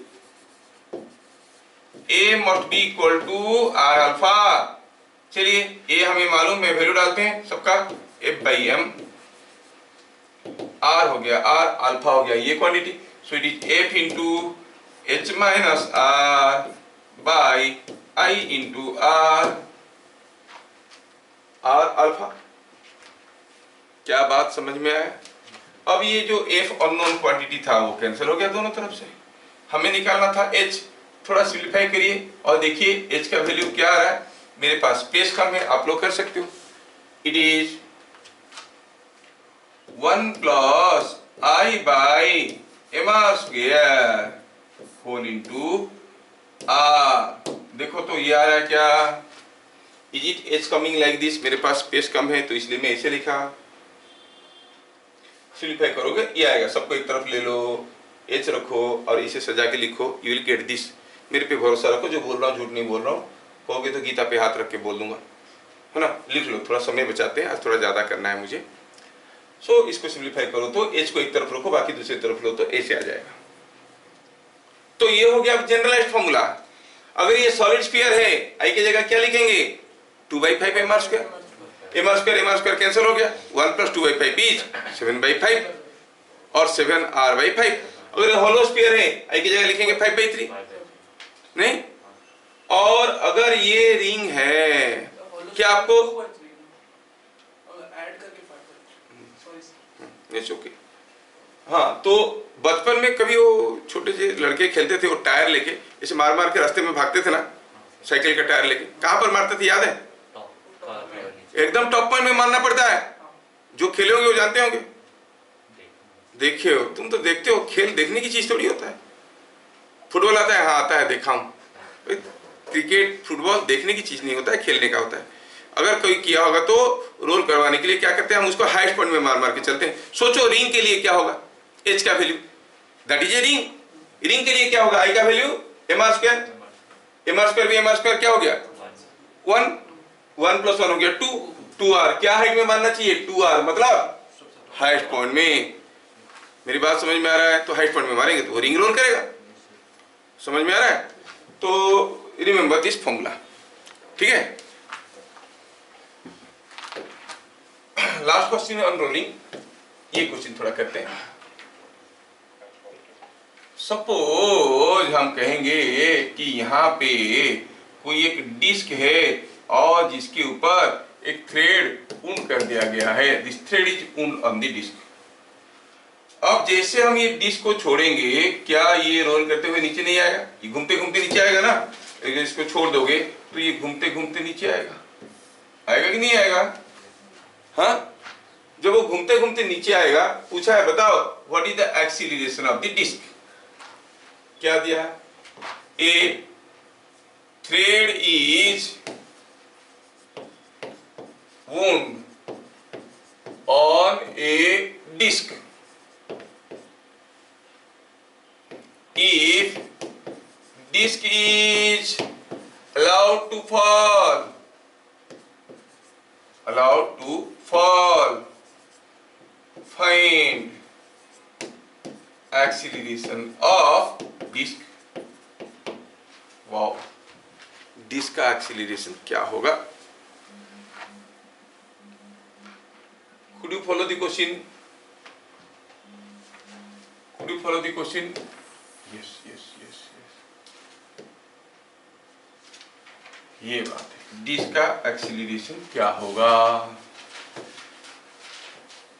A must be equal to R alpha. चलिए A हमें मालूम है, वैल्यू डालते हैं सबका, F/m, R हो गया, R अल्फा हो गया ये quantity, so it is F into h minus R by I into R alpha. क्या बात समझ में आया। अब ये जो F अननोन क्वांटिटी था वो कैंसिल हो गया दोनों तरफ से, हमें निकालना था H। थोड़ा सिंप्लीफाई करिए और देखिए h का वैल्यू क्या आ रहा है, मेरे पास स्पेस कम है, आप लोग कर सकते हो। It is 1 plus I by mr square whole into r। देखो तो ये आ रहा है क्या, is it h coming like this, मेरे पास स्पेस कम है तो इसलिए मैं ऐसे लिखा। सिंप्लीफाई करोगे ये आएगा, सबको एक तरफ ले लो, h रखो और इसे सजा के लिखो, यू विल गेट दिस। मेरे पे भरोसा रखो, जो बोल रहा हूँ झूठ नहीं बोल रहा हूँ, कहोगे तो गीता पे हाथ रख के बोल दूंगा, है ना। लिख लो, थोड़ा समय बचाते हैं, आज थोड़ा ज्यादा करना है मुझे। सो इसको सिंप्लीफाई करो तो h को एक तरफ रखो, बाकी दूसरी तरफ लो तो ऐसे आ जाएगा। तो ये हो गया जनरलाइज्ड फॉर्मूला। अगर ये सॉलिड स्फीयर है, I की जगह क्या लिखेंगे, 2/5 mr square, mr square cancel हो गया, 1 प्लस 2/5 इज 7/5 और 7r/5। अगर होलो स्फीयर है, I की जगह लिखेंगे 5/3, नहीं। और अगर ये रिंग है, क्या आपको ओके, हाँ, तो बचपन में कभी वो छोटे से लड़के खेलते थे, वो टायर लेके इसे मार मार के रास्ते में भागते थे ना, साइकिल का टायर लेके, कहां पर मारते थे याद है, एकदम टॉप पॉइंट में मारना पड़ता है, जो खेले होंगे वो जानते होंगे, देखे हो तुम तो, देखते हो, खेल देखने की चीज थोड़ी होता है। फुटबॉल आता है, हाँ आता है, देखा हूं। क्रिकेट फुटबॉल देखने की चीज नहीं होता है, खेलने का होता है। अगर कोई किया होगा तो रोल करवाने के लिए क्या करते हैं, हम उसको हाईएस्ट पॉइंट में मार मार के चलते हैं। सोचो रिंग के लिए क्या होगा, एच का value, that is a ring. Ring के लिए क्या होगा, आई का value M are square, M are square भी एम आर स्क्वायर क्या हो गया 1, 1 + 1 हो गया 2, 2r क्या हाइट में मानना चाहिए 2r, मतलब हाईएस्ट पॉइंट में। मेरी बात समझ में आ रहा है? तो हाईएस्ट पॉइंट में मारेंगे तो वो रिंग रोल करेगा। समझ में आ रहा है? तो रिमेंबर दिस फॉर्मूला, ठीक है। लास्ट क्वेश्चन ऑन रोलिंग, ये क्वेश्चन थोड़ा करते हैं। सपोज हम कहेंगे कि यहाँ पे कोई एक डिस्क है और जिसके ऊपर एक थ्रेड वुंड कर दिया गया है, this thread is wound on the disc. अब जैसे हम ये डिस्क को छोड़ेंगे, क्या ये रोल करते हुए नीचे नहीं आएगा? ये घूमते घूमते नीचे आएगा ना। अगर इसको छोड़ दोगे तो ये घूमते घूमते नीचे आएगा, आएगा कि नहीं आएगा? हाँ, जब वो घूमते घूमते नीचे आएगा, पूछा है बताओ what is the acceleration of the disc. क्या दिया? A thread is wound on a disc if disc is allowed to fall, find acceleration of disc। Wow, disc का एक्सीलरेशन क्या होगा? Could you follow the question? Could you follow the question? Yes, yes, yes, yes. ये बात है, disc का acceleration क्या होगा?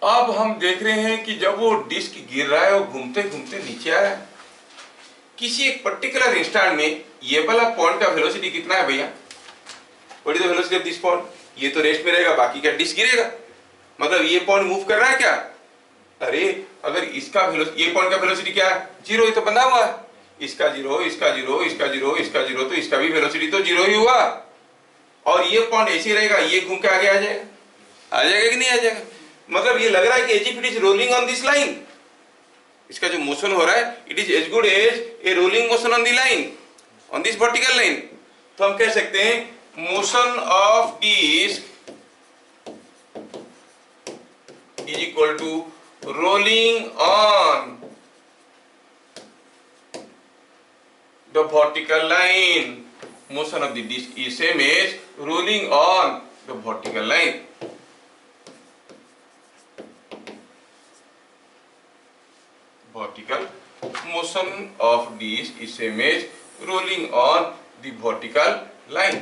अब हम देख रहे हैं कि जब वो डिस्क गिर रहा है, वो घूमते घूमते नीचे आ रहा है। किसी एक पर्टिकुलर इंस्टेंट में ये वाला पॉइंट का वेलोसिटी कितना है भैया? What is the velocity of this point? ये तो रेस्ट में रहेगा, बाकी का डिस्क गिरेगा। मतलब ये पॉइंट मूव कर रहा है क्या? अरे अगर इसका ये पॉइंट का वेलोसिटी क्या है? 0 ही तो बना हुआ है। इसका 0, इसका 0, इसका 0, इसका 0, तो इसका भी वेलोसिटी तो 0 ही हुआ। और ये पॉइंट ऐसे रहेगा, ये घूम के आगे आ जाएगा, आ जाएगा कि नहीं आ जाएगा? मतलब ये लग रहा है कि as if it is rolling on this line. इसका जो मोशन हो रहा है, it is as good as a rolling motion on the line, on this vertical line. तो हम कह सकते हैं motion of disc is equal to rolling on the vertical line. Motion of the disc is same as rolling on the vertical line. Vertical motion of disc is same as rolling on the vertical line.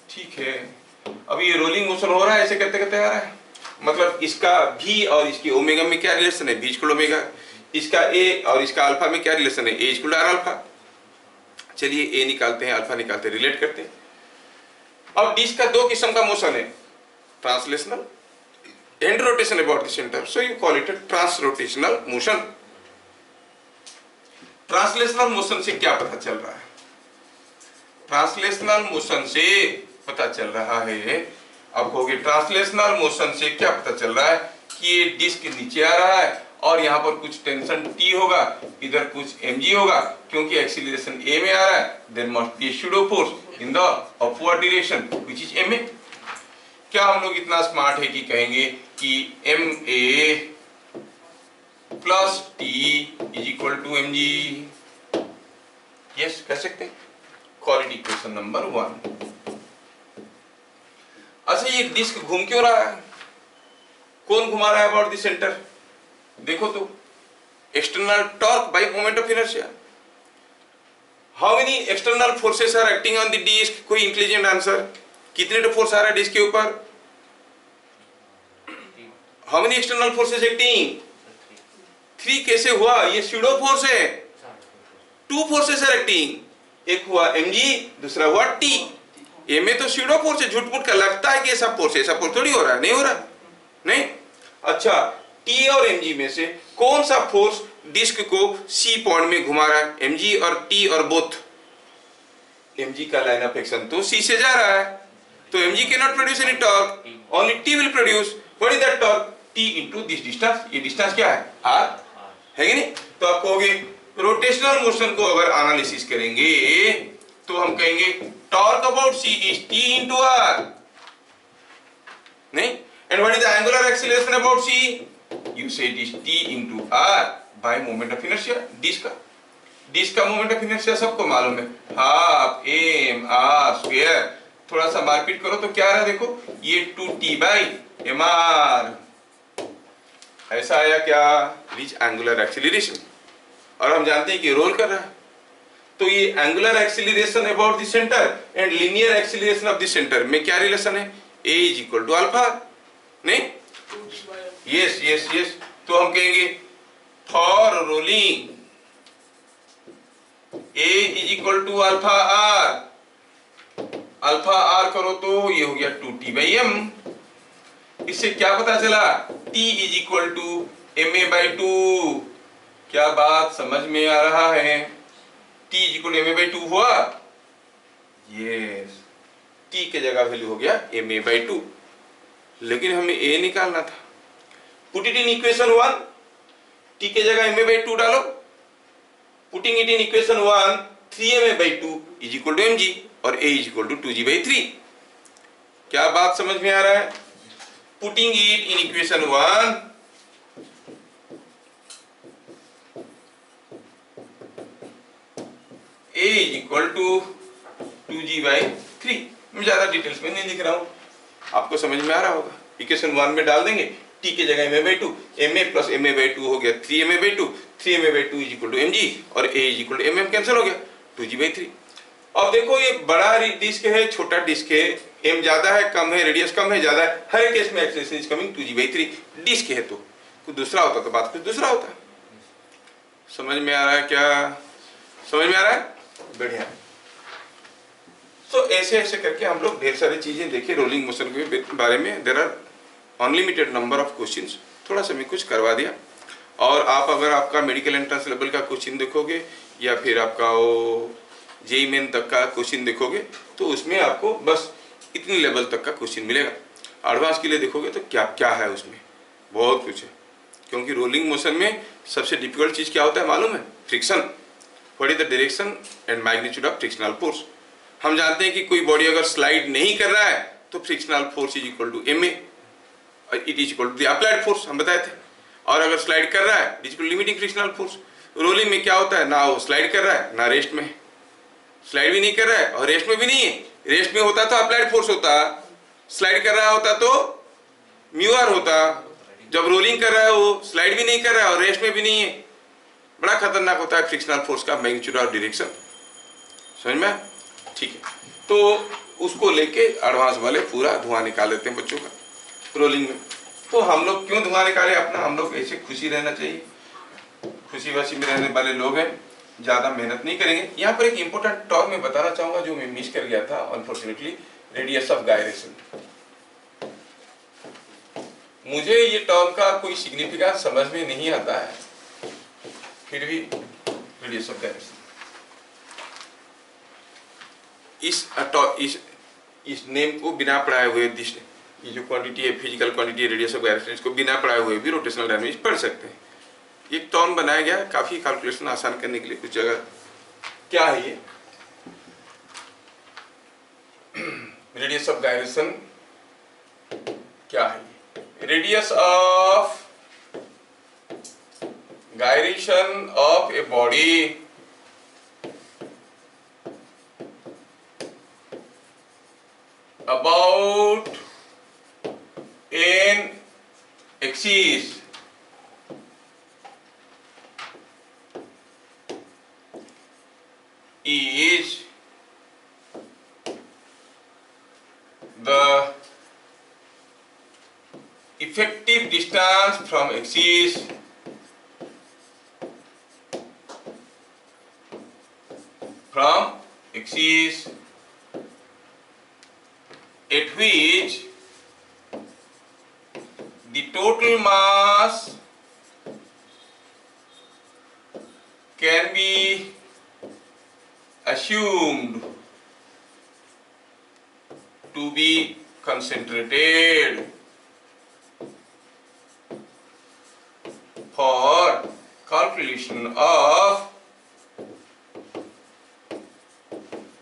ठीक है, अब ये rolling motion हो रहा है, ऐसे करते करते आ रहा है। मतलब इसका v और इसकी ओमेगा में क्या रिलेशन है? v equal omega. इसका a और इसका अल्फा में क्या रिलेशन है? a equal R alpha. चलिए a निकालते हैं, अल्फा निकालते हैं, रिलेट करते हैं। अब डिस्क का दो किस्म का मोशन है, translational and rotation about the centre, so you call it transrotational motion. Translational motion से क्या पता चल रहा है? ट्रांसलेशनल मोशन से पता चल रहा है, अब कहोगे ट्रांसलेशनल मोशन से क्या पता चल रहा है कि ये डिस्क नीचे आ रहा है और यहाँ पर कुछ टेंशन T होगा, इधर कुछ mg होगा, क्योंकि एक्सीलरेशन a में आ रहा है, there must be pseudo force in the upward direction which is ma। क्या हम लोग इतना स्मार्ट है कि कहेंगे कि ma plus T is equal to mg? Yes, कह सकते हैं। Quality question number 1। अच्छा, ये डिस्क घूम क्यों रहा है? कौन घुमा रहा है अबाउट द सेंटर? देखो तो, external torque by moment of inertia. How many external forces are acting on the disc? कोई इंटेलिजेंट आंसर? कितने फोर्स आ रहा है डिस्क के ऊपर? How many external forces acting? 3 कैसे हुआ? ये स्यूडो फोर्स है। 2 फोर्सेस आर एक्टिंग, एक हुआ mg, दूसरा हुआ t। ए में तो स्यूडो फोर्स है, झूठ मूठ का लगता है कि ऐसा फोर्स है, ऐसा फोर्स थोड़ी हो रहा है, नहीं हो रहा। नहीं? अच्छा, टी और mg में से कौन सा फोर्स डिस्क को सी पॉइंट में घुमा रहा है? mg और टी और बोथ। mg का लाइन ऑफ एक्शन तो सी से जा रहा है, तो mg cannot produce any torque, only t will produce. What is that torque? t into this distance. ये डिस्टेंस क्या है? r है कि नहीं? तो आप कहोगे रोटेशनल मोशन को अगर एनालिसिस करेंगे तो हम कहेंगे torque about c is t into r. नहीं? And what is the angular acceleration about c? You say it is t into r by moment of inertia. Disc का मोमेंट ऑफ इनर्शिया सबको मालूम है, half M R square. थोड़ा सा मारपीट करो तो क्या रहा देखो, ये 2t बाई एम आर. ऐसा आया क्या? Rich angular acceleration. और हम जानते हैं कि रोल कर रहा है, तो ये angular acceleration about the centre and linear acceleration of the centre में क्या रिलेशन है? a is equal to alpha. नहीं? Yes yes yes. तो हम कहेंगे for rolling a is equal to alpha r. Alpha r करो तो ये हो गया 2t बाई एम. इससे क्या पता चला? t is equal to M A by 2. क्या बात समझ में आ रहा है? t is equal to M A by 2 हुआ. यस, t के जगह वैल्यू हो गया एम ए बाई 2. लेकिन हमें a निकालना था. Put it in equation 1. t के जगह एम ए बाई 2 डालो. Putting it in equation 1, 3ma by 2 is equal to mg और a is equal to 2g by 3. क्या बात समझ में आ रहा है? Putting it in equation 1, a is equal to 2g by 3. मैं ज्यादा डिटेल्स में नहीं लिख रहा हूं, आपको समझ में आ रहा होगा. इक्वेशन 1 में डाल देंगे, t के जगह ma by 2, ma plus ma by 2 हो गया 3ma by 2, 3ma by 2 is equal to mg और a is equal to mm cancel हो गया 2g by 3. अब देखो ये बड़ा डिस्क है, छोटा डिस्क है, m ज्यादा है कम है, रेडियस कम है ज्यादा है, हर एक केस में acceleration is coming 2g by 3. Disc है तो कुछ दूसरा होता तो बात कुछ दूसरा होता. समझ में आ रहा है क्या? समझ में आ रहा है? बढ़िया. तो ऐसे ऐसे करके हम लोग ढेर सारी चीजें देखे रोलिंग मोशन के बारे में. There are unlimited number of questions. थोड़ा सा मैं कुछ करवा दिया. और आप अगर आपका मेडिकल एंट्रेंस लेवल का क्वेश्चन देखोगे या फिर आपका वो जेई मेन तक का क्वेश्चन देखोगे तो उसमें आपको बस इतनी लेवल तक का क्वेश्चन मिलेगा. एडवांस के लिए देखोगे तो क्या क्या है उसमें, बहुत कुछ है. क्योंकि रोलिंग मोशन में सबसे डिफिकल्ट चीज क्या होता है मालूम है? Friction. What is the direction and magnitude of frictional force. हम जानते हैं कि कोई बॉडी अगर स्लाइड नहीं कर रहा है तो frictional force is equal to M A, it is equal to the applied force हम बताए थे. और अगर स्लाइड कर रहा है it is equal to limiting frictional force. Rolling में क्या होता है? ना वो स्लाइड कर रहा है ना रेस्ट में. स्लाइड भी नहीं कर रहा है और रेस्ट में भी नहीं है. रेस्ट में होता तो अप्लाइड फोर्स होता, स्लाइड कर रहा होता तो म्यू आर होता. जब रोलिंग कर रहा है वो स्लाइड भी नहीं कर रहा है और रेस्ट में भी नहीं है. बड़ा खतरनाक होता है फ्रिक्शनल फोर्स का मैग्नीट्यूड और डायरेक्शन. समझ में? ठीक है. तो उसको लेके एडवांस वाले पूरा धुआं निकाल देते हैं बच्चों का रोलिंग में. तो हम लोग क्यों धुआं निकाले अपना? हम लोग ऐसे खुशी रहना चाहिए, खुशी वशी में रहने वाले लोग हैं, ज्यादा मेहनत नहीं करेंगे. यहाँ पर एक इंपॉर्टेंट टर्म मैं बताना चाहूंगा जो मैं मिस कर गया था अनफॉर्चुनेटली, रेडियस ऑफ गायरेशन. मुझे ये टर्म का कोई सिग्निफिकेंस समझ में नहीं आता है, फिर भी रेडियस ऑफ गायरेशन इस नेम को बिना पढ़ाए हुए, ये जो क्वांटिटी है physical quantity radius of gyration, इसको बिना पढ़ाए हुए भी रोटेशनल डायनामिक्स पढ़ सकते हैं. एक टर्म बनाया गया काफी कैलकुलेशन आसान करने के लिए कुछ जगह. क्या है ये रेडियस ऑफ गायरेशन? क्या है ये? Radius of gyration of a body about an axis is the effective distance from axis at which can be assumed to be concentrated for calculation of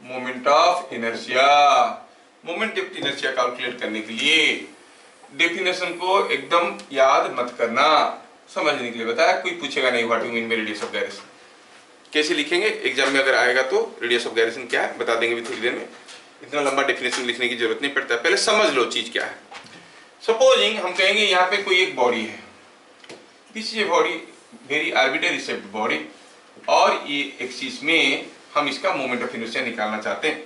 moment of inertia. Moment of inertia calculate करने के लिए definition को एकदम याद मत करना, समझने के लिए बताया। कोई पूछेगा नहीं what you mean by radius of gyration, कैसे लिखेंगे एग्जाम में अगर आएगा तो रेडियस ऑफ गायरेशन क्या है बता देंगे भी थोड़ी देर में। इतना लंबा डेफिनेशन लिखने की जरूरत नहीं पड़ता, पहले समझ लो चीज क्या है। सपोजिंग हम कहेंगे यहाँ पे कोई एक बॉडी है, this is a body, very arbitrary shaped body, और ये एक्सिस में हम इसका मोमेंट ऑफ इनर्शिया निकालना चाहते हैं।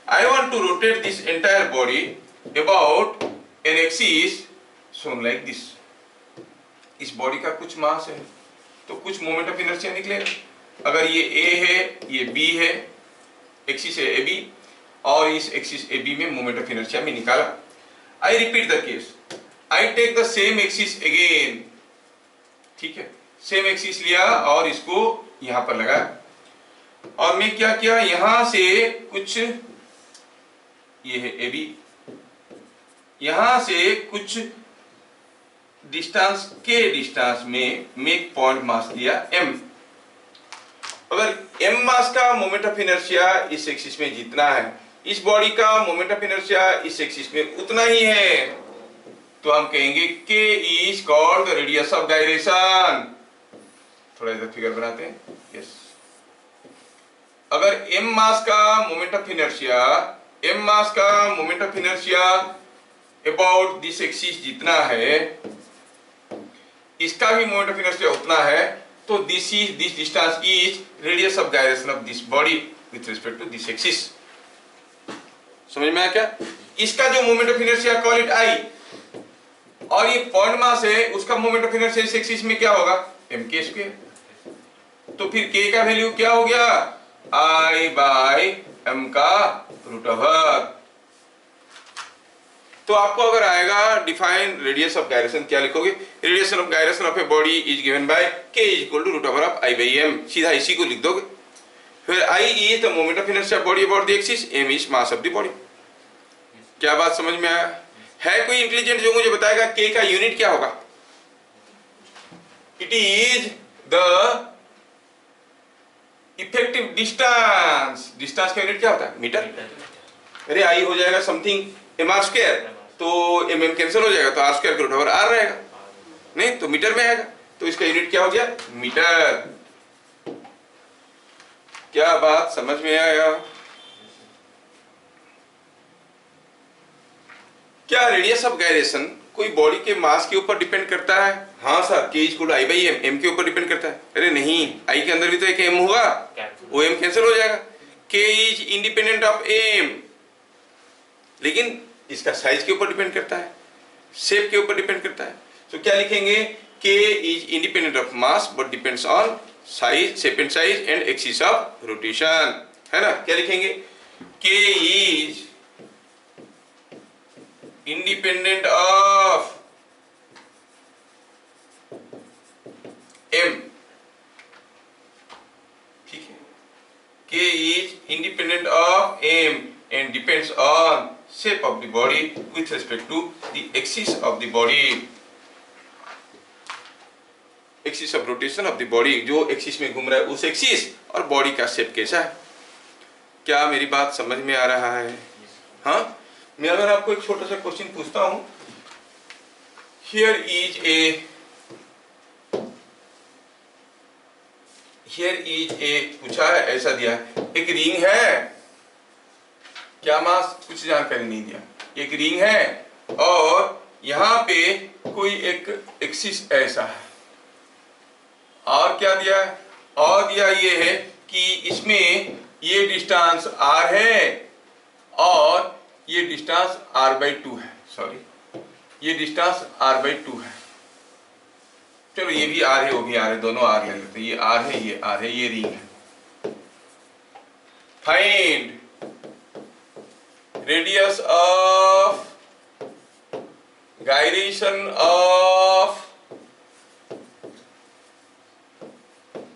I want to rotate this entire body about an axis shown like this. इस बॉडी का कुछ मास है तो कुछ मोमेंट ऑफ इनर्शिया निकलेगा। अगर ये A है, ये B है, एक्सिस है AB, और इस एक्सिस AB में मोमेंट ऑफ इनर्शिया में निकाला। I repeat the case. I take the same axis again. ठीक है, सेम एक्सिस लिया और इसको यहां पर लगाया, और मैं क्या किया, यहां से कुछ, ये है AB, यहां से कुछ डिस्टेंस के डिस्टेंस में मैं एक पॉइंट मास लिया M। अगर M मास का मोमेंट ऑफ इनर्शिया इस एक्सिस में जितना है, इस बॉडी का मोमेंट ऑफ इनर्शिया इस एक्सिस में उतना ही है, तो हम कहेंगे K is called the radius of gyration. थोड़ा इधर फिगर बनाते हैं, यस। अगर M मास का मोमेंट ऑफ इनर्शिया, M मास का moment of inertia about this axis जितना है, इसका भी मोमेंट ऑफ इनर्शिया उतना है, तो this distance is radius of gyration of this body with respect to this axis. समझ में आया क्या? इसका जो moment of inertia call it I, और ये पॉइंट मास है, उसका मोमेंट ऑफ इनर्शिया इस एक्सिस में क्या होगा, mk स्क्वायर। तो फिर k का वैल्यू क्या हो गया, I बाय m का रूट ओवर। तो आपको अगर आएगा डिफाइन रेडियस ऑफ गायरेशन, क्या लिखोगे, radius of gyration of a body is given by k is equal to root over of I by m, सीधा इसी को लिख दोगे। फिर I is the moment of inertia body about the axis, m is mass of the body. क्या बात समझ में आया? है कोई इंटेलिजेंट जो मुझे बताएगा k का यूनिट क्या होगा? It is the effective distance. Distance का यूनिट क्या होता है, मीटर। अरे I हो जाएगा समथिंग mr स्क्वायर, तो mm कैंसिल हो जाएगा, तो r स्क्वायर का रूट ओवर r रहेगा, नहीं तो मीटर में आएगा, तो इसका यूनिट क्या हो गया, मीटर। क्या बात समझ में आया? क्या रेडियस ऑफ गायरेशन कोई बॉडी के मास के ऊपर डिपेंड करता है? हाँ sir, k equal to I by m, m के ऊपर डिपेंड करता है। अरे नहीं, I के अंदर भी तो एक m होगा, वो m कैंसिल हो जाएगा। k is independent of m, लेकिन इसका साइज के ऊपर डिपेंड करता है, शेप के ऊपर डिपेंड करता है। तो क्या लिखेंगे, k is independent of mass but depends on size, shape and size and axis of rotation, है ना। क्या लिखेंगे, k is independent of m, ठीक है, k is independent of m and depends on shape of the body with respect to the axis of the body, axis of rotation of the body, जो axis में घूम रहा है उस axis और body का शेप कैसा है। क्या मेरी बात समझ में आ रहा है? हाँ, मैं अगर आपको एक छोटा सा क्वेश्चन पूछता हूं, हियर इज ए पूछा है, ऐसा दिया है, एक रिंग है, क्या मास, कुछ जानकारी नहीं दिया, एक रिंग है और यहाँ पे कोई एक एक्सिस ऐसा है, और क्या दिया है, और दिया ये है कि इसमें ये डिस्टेंस r है और ये डिस्टेंस r/2 है, सॉरी ये डिस्टेंस r/2 है। चलो ये भी r है, वो भी r है, दोनों r ले लेते हैं, ये r है, ये r है, ये रिंग है। Find radius of gyration of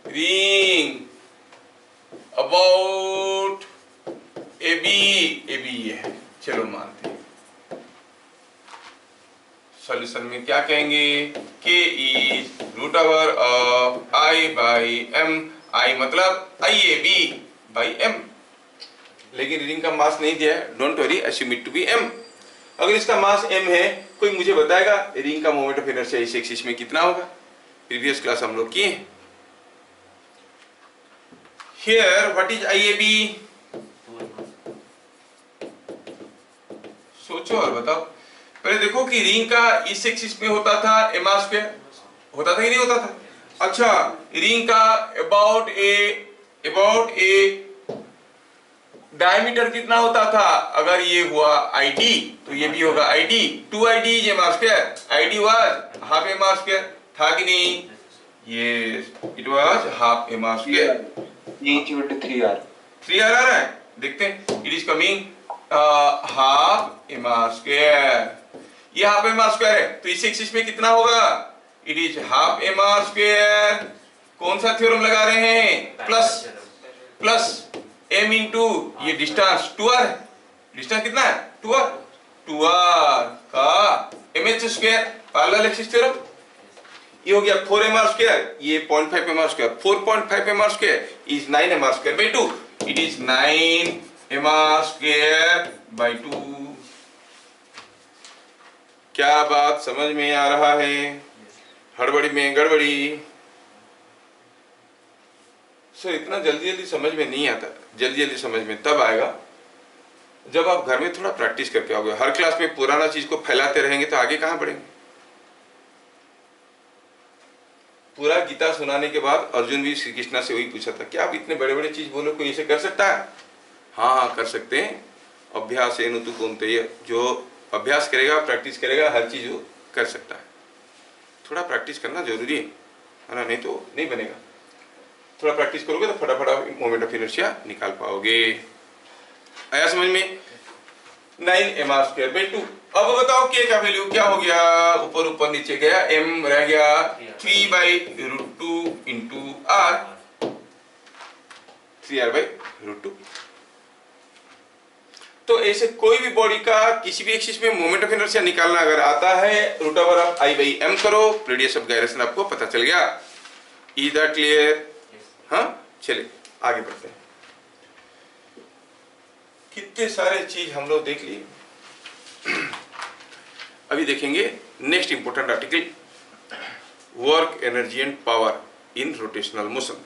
ring about A B ये है, चलो मानते हैं। सॉल्यूशन में क्या कहेंगे, k is root over of I by m, I मतलब IAB बाई m। लेकिन रिंग का मास नहीं दिया है, don't worry, assume it to be m। अगर इसका मास m है, कोई मुझे बताएगा रिंग का मोमेंट ऑफ इनर्शिया इस एक्सिस में कितना होगा? प्रीवियस क्लास हम लोग किए। Here what is IAB? सोचो और बताओ। पहले देखो कि रिंग का इस एक्सिस में होता था m r स्क्वायर, होता था कि नहीं होता था? अच्छा, रिंग का अबाउट ए डायमीटर कितना होता था? अगर ये हुआ ID तो ये भी होगा ID, 2ID is m r square, ID was half m r square, था कि नहीं? Yes, it was half m r square.
ये इक्वल टू 3r।
3r आ रहा है, देखते हैं। It is coming half m r square, ये हाफ m r स्क्वायर है, तो इस एक्सिस में कितना होगा? It is half m r square. कौन सा थ्योरम लगा रहे हैं? प्लस m इंटू ये डिस्टेंस 2r, डिस्टेंस कितना है? 2r का mh square, parallel axis theorem. ये हो गया 4mr स्क्वायर, ये 0.5mr square, 4.5mr square is 9mr square by 2, it is 9mr square by 2। क्या बात समझ में आ रहा है? हड़बड़ी में गड़बड़ी। सर इतना जल्दी जल्दी समझ में नहीं आता, जल्दी जल्दी समझ में तब आएगा जब आप घर में थोड़ा प्रैक्टिस करके आओगे। हर क्लास में पुराना चीज को फैलाते रहेंगे तो आगे कहां बढ़ेंगे? पूरा गीता सुनाने के बाद अर्जुन भी श्री कृष्णा से वही पूछा था, क्या आप इतने बड़े बड़े चीज बोलो, कोई ऐसे कर सकता है? हाँ कर सकते हैं। अभ्यास है नुतु कौनतेय, जो अभ्यास करेगा, प्रैक्टिस करेगा, हर चीज वो कर सकता है। थोड़ा प्रैक्टिस करना जरूरी है ना, नहीं तो नहीं बनेगा। थोड़ा प्रैक्टिस करोगे तो फटाफट मोमेंट ऑफ इनर्शिया निकाल पाओगे। आया समझ में? 9mr square by 2। अब बताओ k का वैल्यू क्या हो गया? ऊपर ऊपर नीचे गया, m रह गया 3 by root 2 into r, 3r by root 2। तो ऐसे कोई भी बॉडी का किसी भी एक्सिस में मोमेंट ऑफ इनर्शिया निकालना अगर आता है, root over of I by m करो, रेडियस ऑफ गायरेशन आपको पता चल गया। Is that clear? हाँ, चलिए आगे बढ़ते हैं। कितने सारे चीज हम लोग देख लिए। अभी देखेंगे next important article, work energy and power in rotational motion.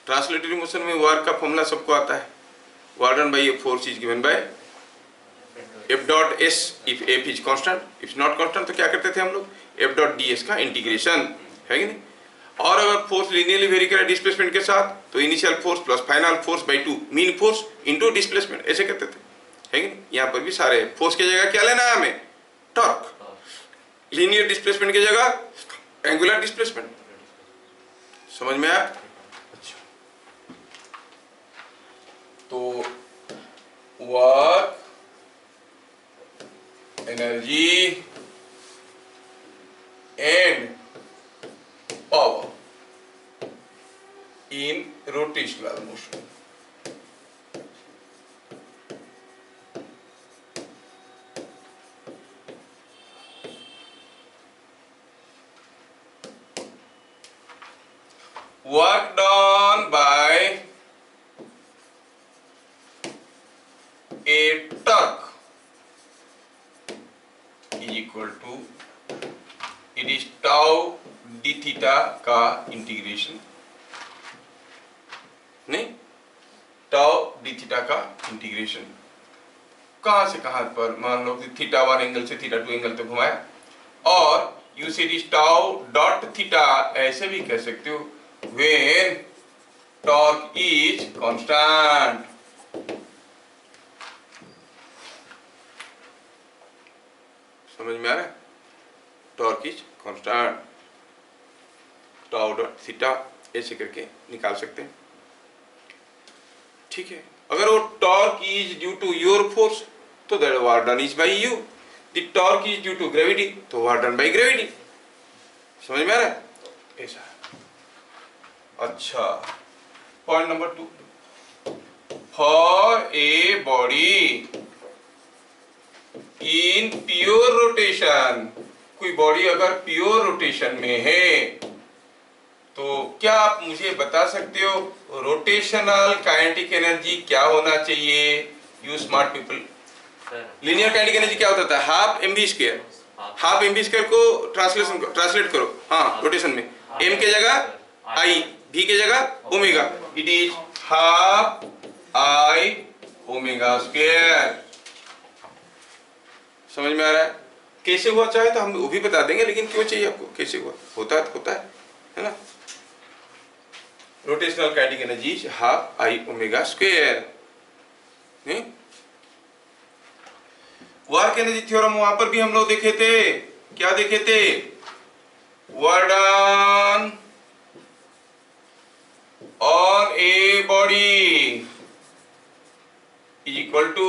Translatory motion में वर्क का फॉर्मूला सबको आता है, work done bye a force is given bye F dot S if F is constant, if not constant तो क्या करते थे हम लोग? F डॉट ds का इंटीग्रेशन, है कि नहीं? और अगर फोर्स लिनियरली वेरी करे डिस्प्लेसमेंट के साथ तो initial force plus final force by 2, mean force into displacement, ऐसे करते थे, है कि नहीं? यहाँ पर भी सारे फोर्स की जगह क्या लेना है हमें? टॉर्क। लीनियर डिस्प्लेसमेंट की जगह एंगुलर डिस्प्लेसमेंट। समझ में आया? अच्छा, तो work energy and power in rotational motion. Work done by a torque is equal to, it is tau d theta का इंटीग्रेशन, नहीं, tau d theta का इंटीग्रेशन कहां से कहां पर? मान लो कि थीटा 1 एंगल से थीटा 2 एंगल तक घुमाया, और यू से it is tau dot theta, ऐसे भी कह सकते हो when torque is constant। समझ में आ रहा है? Torque is constant, tau dot theta, ऐसे करके निकाल सकते हैं, ठीक है। अगर वो torque is due to your force तो that work done is by you, the torque is due to gravity तो वर्क डन बाय ग्रेविटी। समझ में आ रहा है? ऐसा। अच्छा, point number 2, for a body in pure rotation, कोई बॉडी अगर प्योर रोटेशन में है तो क्या आप मुझे बता सकते हो रोटेशनल काइनेटिक एनर्जी क्या होना चाहिए? You smart people, linear kinetic energy क्या होता था? Half M V square. Half M V square को ट्रांसलेट करो, हाँ रोटेशन में एम के जगह आई, वी के जगह omega, it is half I omega square. समझ में आ रहा है? कैसे हुआ चाहे तो हम वो भी बता देंगे, लेकिन क्यों चाहिए आपको? कैसे हुआ? होता है ना? Rotational kinetic energy is half I omega square. नहीं, वर्क एनर्जी थ्योरम वहां पर भी हम लोग देखे थे। क्या देखे थे? Work done on a body is equal to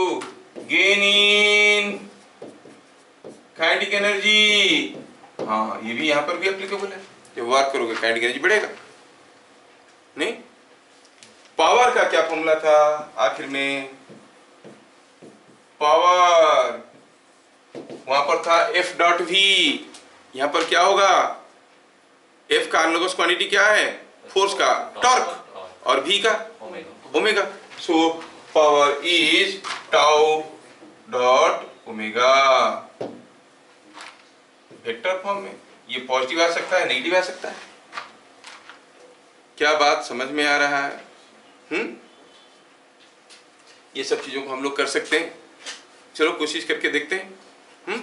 gain in kinetic energy. हाँ, ये भी यहां पर भी एप्लीकेबल है। जब वर्क करोगे काइनेटिक एनर्जी बढ़ेगा। नहीं, पावर का क्या फॉर्मूला था आखिर में? पावर वहां पर था F डॉट V, यहां पर क्या होगा? F का एनालोगस क्वांटिटी क्या है? फोर्स का टॉर्क, और V का omega. So power is tau dot omega. Vector form में ये पॉजिटिव आ सकता है, नेगेटिव आ सकता है। क्या बात समझ में आ रहा है? ये सब चीजों को हम लोग कर सकते हैं। चलो कोशिश करके देखते हैं।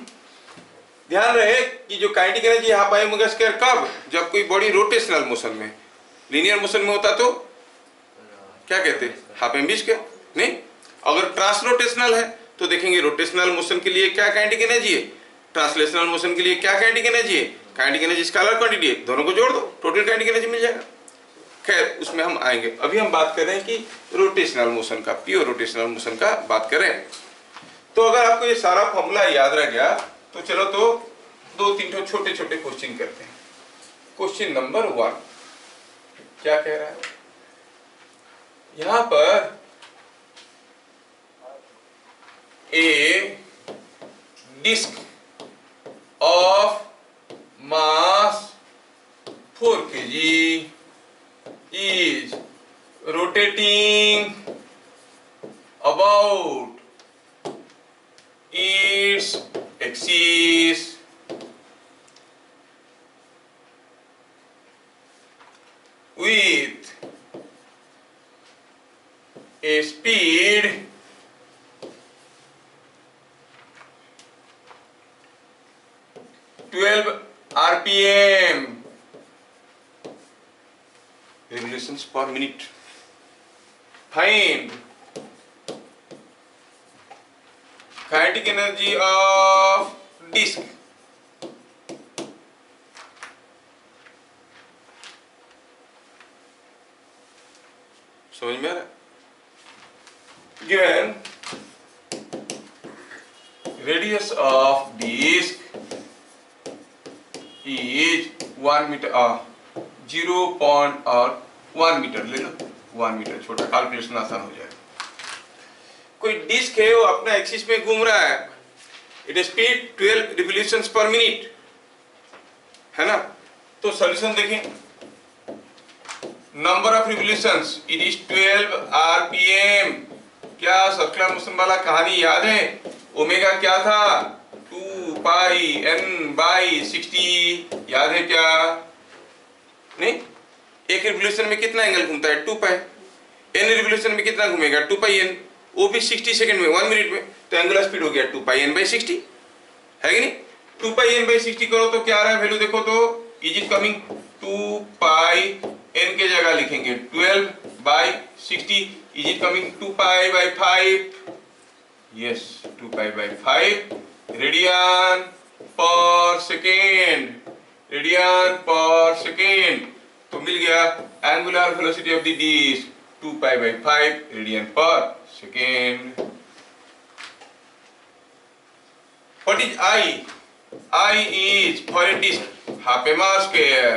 ध्यान रहे कि जो kinetic energy half I omega square, कब? जब कोई बॉडी रोटेशनल मोशन में, लीनियर मोशन में होता तो क्या कहते हैं? Half M V square. नहीं, अगर ट्रांसरोटेशनल है तो देखेंगे रोटेशनल मोशन के लिए क्या काइनेटिक एनर्जी है, ट्रांसलेशनल मोशन के लिए क्या काइनेटिक एनर्जी है। काइनेटिक एनर्जी स्केलर क्वांटिटी है, दोनों को जोड़ दो, टोटल काइनेटिक एनर्जी मिल जाएगा। खैर, उसमें हम आएंगे। अभी हम बात कर रहे हैं कि रोटेशनल मोशन का, प्योर रोटेशनल मोशन का बात करें। तो अगर आपको ये सारा फॉर्मूला याद रह गया तो चलो तो 2-3 छोटे छोटे क्वेश्चन करते हैं। क्वेश्चन नंबर 1 क्या कह रहा है? यहां पर a disc of mass 4 kg is rotating about its axis with a speed RPM, revolutions per minute. Find kinetic energy of disk. समझ में आ रहा है? Given radius of disk is 1 meter, 0.1 metre ले लो, 1 मीटर, छोटा, कैलकुलेशन आसान हो जाएगा। कोई डिस्क है वो अपना एक्सिस में घूम रहा है, इट स्पीड 12 रिवोल्यूशंस पर मिनट, है ना? तो सॉल्यूशन देखें, number of revolutions it is 12 RPM. क्या सर्कुलर मोशन वाला कहानी याद है? ओमेगा क्या था? 2 पाई n बाई 60, याद है क्या? नहीं, एक रिवोल्यूशन में कितना एंगल घूमता है? 2 पाई। n रिवोल्यूशन में कितना घूमेगा? 2 पाई n, वो भी 60 सेकंड में, 1 मिनट में। तो एंगुलर स्पीड हो गया 2 पाई n बाई 60, है कि नहीं? 2 पाई n बाई 60 करो तो क्या आ रहा है वैल्यू? देखो तो is it coming 2 pi n के जगह लिखेंगे 12 by 60, is it coming 2 pi by 5, yes 2 pi by 5 radian per second, radian per second. तो मिल गया angular velocity of the disc 2 pi by 5 radian per second. What is I? I is for a disc half M R square.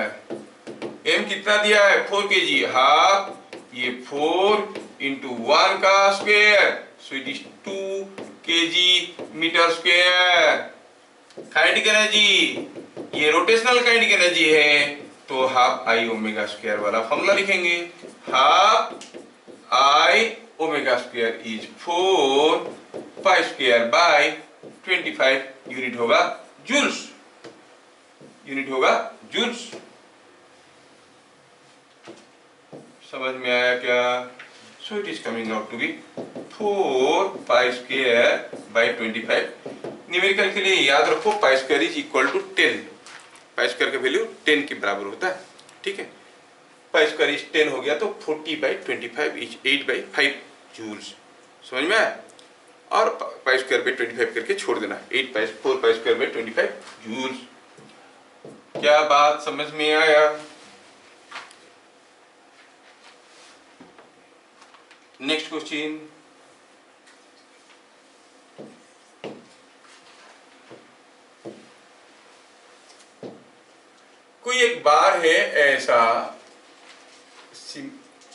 m कितना दिया है? 4 kg, half ये 4 into 1 का square, so it is 2 kg metre square. Kinetic energy, ये rotational kinetic energy है, तो half I omega square वाला formula लिखेंगे। Half I omega square is 4 pi square by 25, unit होगा जूल्स, यूनिट होगा joules. समझ में आया क्या? So it is coming out to be 4 pi square by 25। Numerical के लिए याद रखो pi square is equal to 10, pi square का वैल्यू 10 के बराबर होता है, ठीक है। पाई स्क्वायर इज 10 हो गया तो 40 बाई 25 इज 8 बाई 5 जूल्स। समझ में आया? और पाई स्क्वायर बाई 25 करके छोड़ देना, 4 पाई स्क्वायर बाई 25 जूल्स। क्या बात समझ में आया? नेक्स्ट क्वेश्चन, कोई एक बार है ऐसा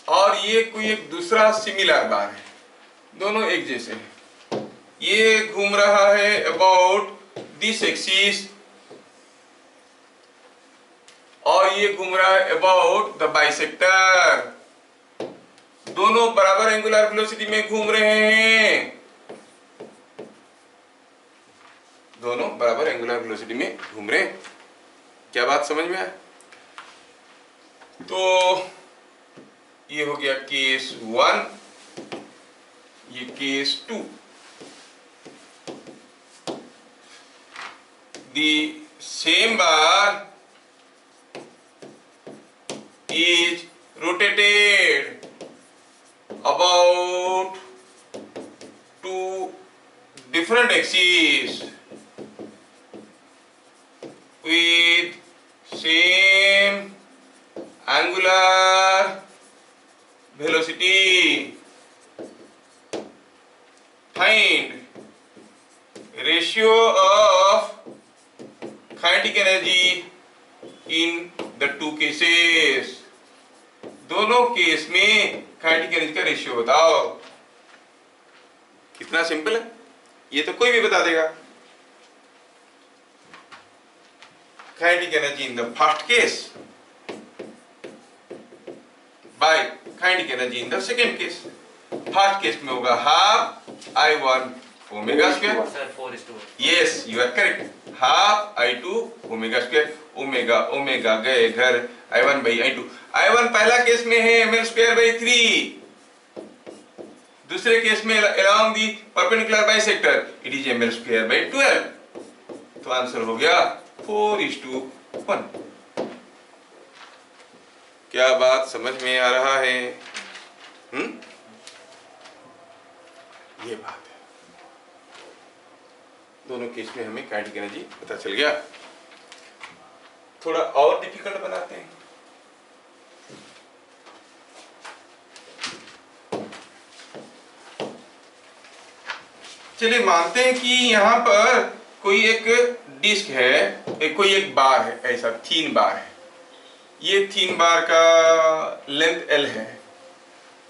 और ये कोई एक दूसरा सिमिलर बार है, दोनों एक जैसे हैं। ये घूम रहा है अबाउट दिस एक्सिस और ये घूम रहा है अबाउट द बाइसेक्टर। दोनों बराबर एंगुलर वेलोसिटी में घूम रहे हैं, दोनों बराबर एंगुलर वेलोसिटी में घूम रहे हैं। क्या बात समझ में आया? तो ये हो गया केस 1, ये case 2। The same bar is rotated about two different axes with same angular velocity. Find ratio of kinetic energy in the two cases. दोनों केस में काइनेटिक एनर्जी का रेशियो बताओ। कितना सिंपल है, ये तो कोई भी बता देगा। Kinetic energy in the first case by kinetic energy in the second case. First case में होगा half I1 omega square,
sir 4:1।
Yes you are correct, half I2 omega square. Omega omega गए घर, I1 बाई I2। I1 पहला case में है ml square by 3, दूसरे case में along the perpendicular bisector it is ml square by 12। तो answer हो गया 4:1। क्या बात समझ में आ रहा है? ये बात है, दोनों केस में हमें काइनेटिक एनर्जी पता चल गया। थोड़ा और डिफिकल्ट बनाते हैं। चलिए मानते हैं कि यहाँ पर कोई एक डिस्क है, कोई एक बार है, ऐसा 3 बार है। ये 3 बार का लेंथ L है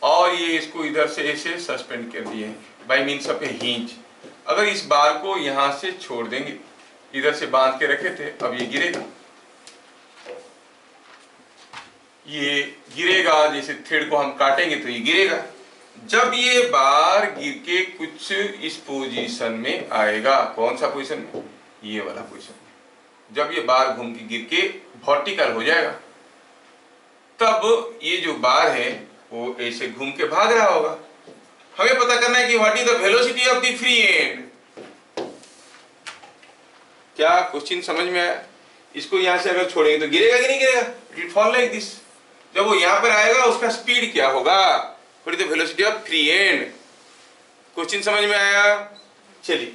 और ये इसको इधर से ऐसे सस्पेंड कर दिए bye means of A hinge. अगर इस बार को यहाँ से छोड़ देंगे, इधर से बांध के रखे थे, अब ये गिरेगा, ये गिरेगा, जैसे थ्रेड को हम काटेंगे तो ये गिरेगा। जब ये बार गिर के कुछ इस पोजीशन में आएगा, कौन सा पोजीशन में? ये वाला पोजीशन में। जब ये बार घूम के गिर के वर्टिकल हो जाएगा, तब ये जो बार है वो ऐसे घूम के भाग रहा होगा। हमें पता करना है कि what is the velocity of the free and. क्या क्वेश्चन समझ में आया? इसको यहां से अगर छोड़ेंगे तो गिरेगा कि नहीं गिरेगा? It will fall like this. जब वो यहां पर आएगा उसका स्पीड क्या होगा? What is the velocity of free and. Question समझ में आया? चलिए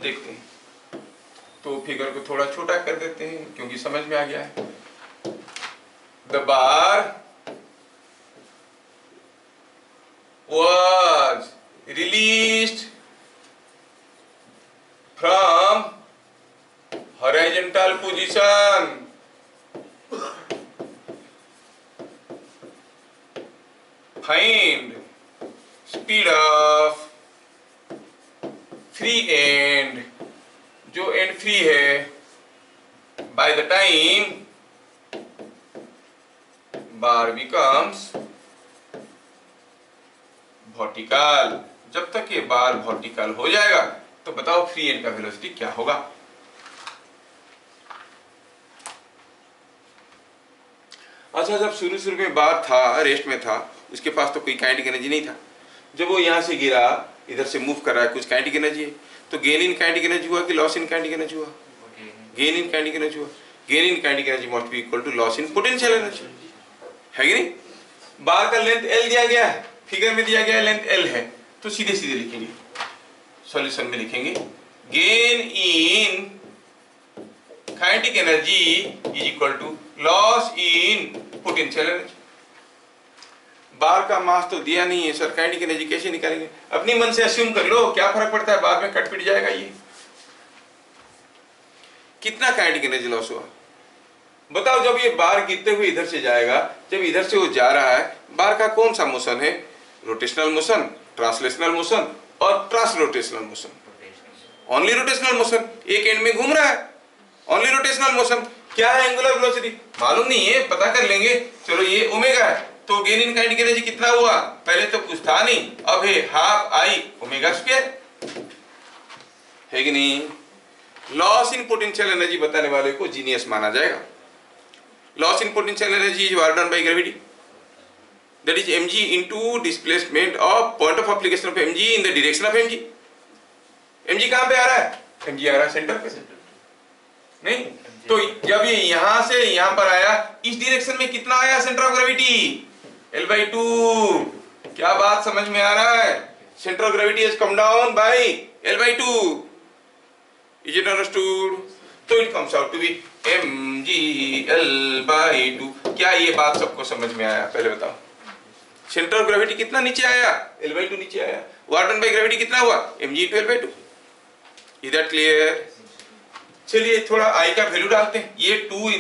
देखते हैं। तो फिगर को थोड़ा छोटा कर देते हैं क्योंकि समझ में आ गया है। The bar was released from horizontal position find speed of free and, जो एंड फ्री है, by the time bar becomes vertical. जब तक ये बार वर्टिकल हो जाएगा तो बताओ फ्री एंड का वेलोसिटी क्या होगा। अच्छा, जब शुरू में बार था, रेस्ट में था, उसके पास तो कोई काइनेटिक एनर्जी नहीं था। जब वो यहां से गिरा, इधर से मूव कर रहा है, कुछ काइनेटिक एनर्जी है, तो गेन इन काइनेटिक एनर्जी हुआ कि लॉस इन काइनेटिक एनर्जी हुआ? गेन इन काइनेटिक एनर्जी हुआ। Gain in kinetic energy must be equal to loss in potential energy, है कि नहीं? बार का लेंथ L दिया गया है, फिगर में दिया गया है लेंथ L है, तो सीधे सीधे लिखेंगे, सॉल्यूशन में लिखेंगे gain in kinetic energy is equal to loss in potential energy. Bar का मास तो दिया नहीं है सर, काइनेटिक एनर्जी कैसे निकालेंगे? अपनी मन से अस्यूम कर लो, क्या फर्क पड़ता है, बाद में कट पिट जाएगा। ये कितना काइनेटिक एनर्जी लॉस हुआ बताओ? जब ये बार गिरते हुए इधर से जाएगा, जब इधर से वो जा रहा है, बार का कौन सा मोशन है? रोटेशनल मोशन, ट्रांसलेशनल मोशन और ट्रांसरोटेशनल मोशन। ओनली रोटेशनल मोशन, एक एंड में घूम रहा है, ओनली रोटेशनल मोशन। क्या है एंगुलर वेलोसिटी मालूम नहीं है, पता कर लेंगे। चलो ये ओमेगा है, तो गेन इन काइनेटिक एनर्जी कितना हुआ? पहले तो कुछ था नहीं, अब है हाफ आई ओमेगा स्क्वायर, है कि नहीं? लॉस इन पोटेंशियल एनर्जी बताने वाले को जीनियस माना जाएगा। Loss in potential energy is work done by gravity, that is mg into displacement of point of application of mg in the direction of mg। mg कहां पे आ रहा है? mg आ रहा है सेंटर पे, नहीं? तो जब ये यहां से यहां पर आया, इस डायरेक्शन में कितना आया सेंटर ऑफ ग्रेविटी? L/2। क्या बात समझ में आ रहा है? Centre of gravity has come down by L/2। Is it understood? तो it comes out to be mg L/2। क्या ये बात सबको समझ में आया? पहले बताओ, सेंटर ऑफ ग्रेविटी कितना नीचे आया? L/2 नीचे आया। वर्क डन बाय ग्रेविटी कितना हुआ? mg × L/2। Is that clear? चलिए थोड़ा आई का वैल्यू डालते हैं। ये 2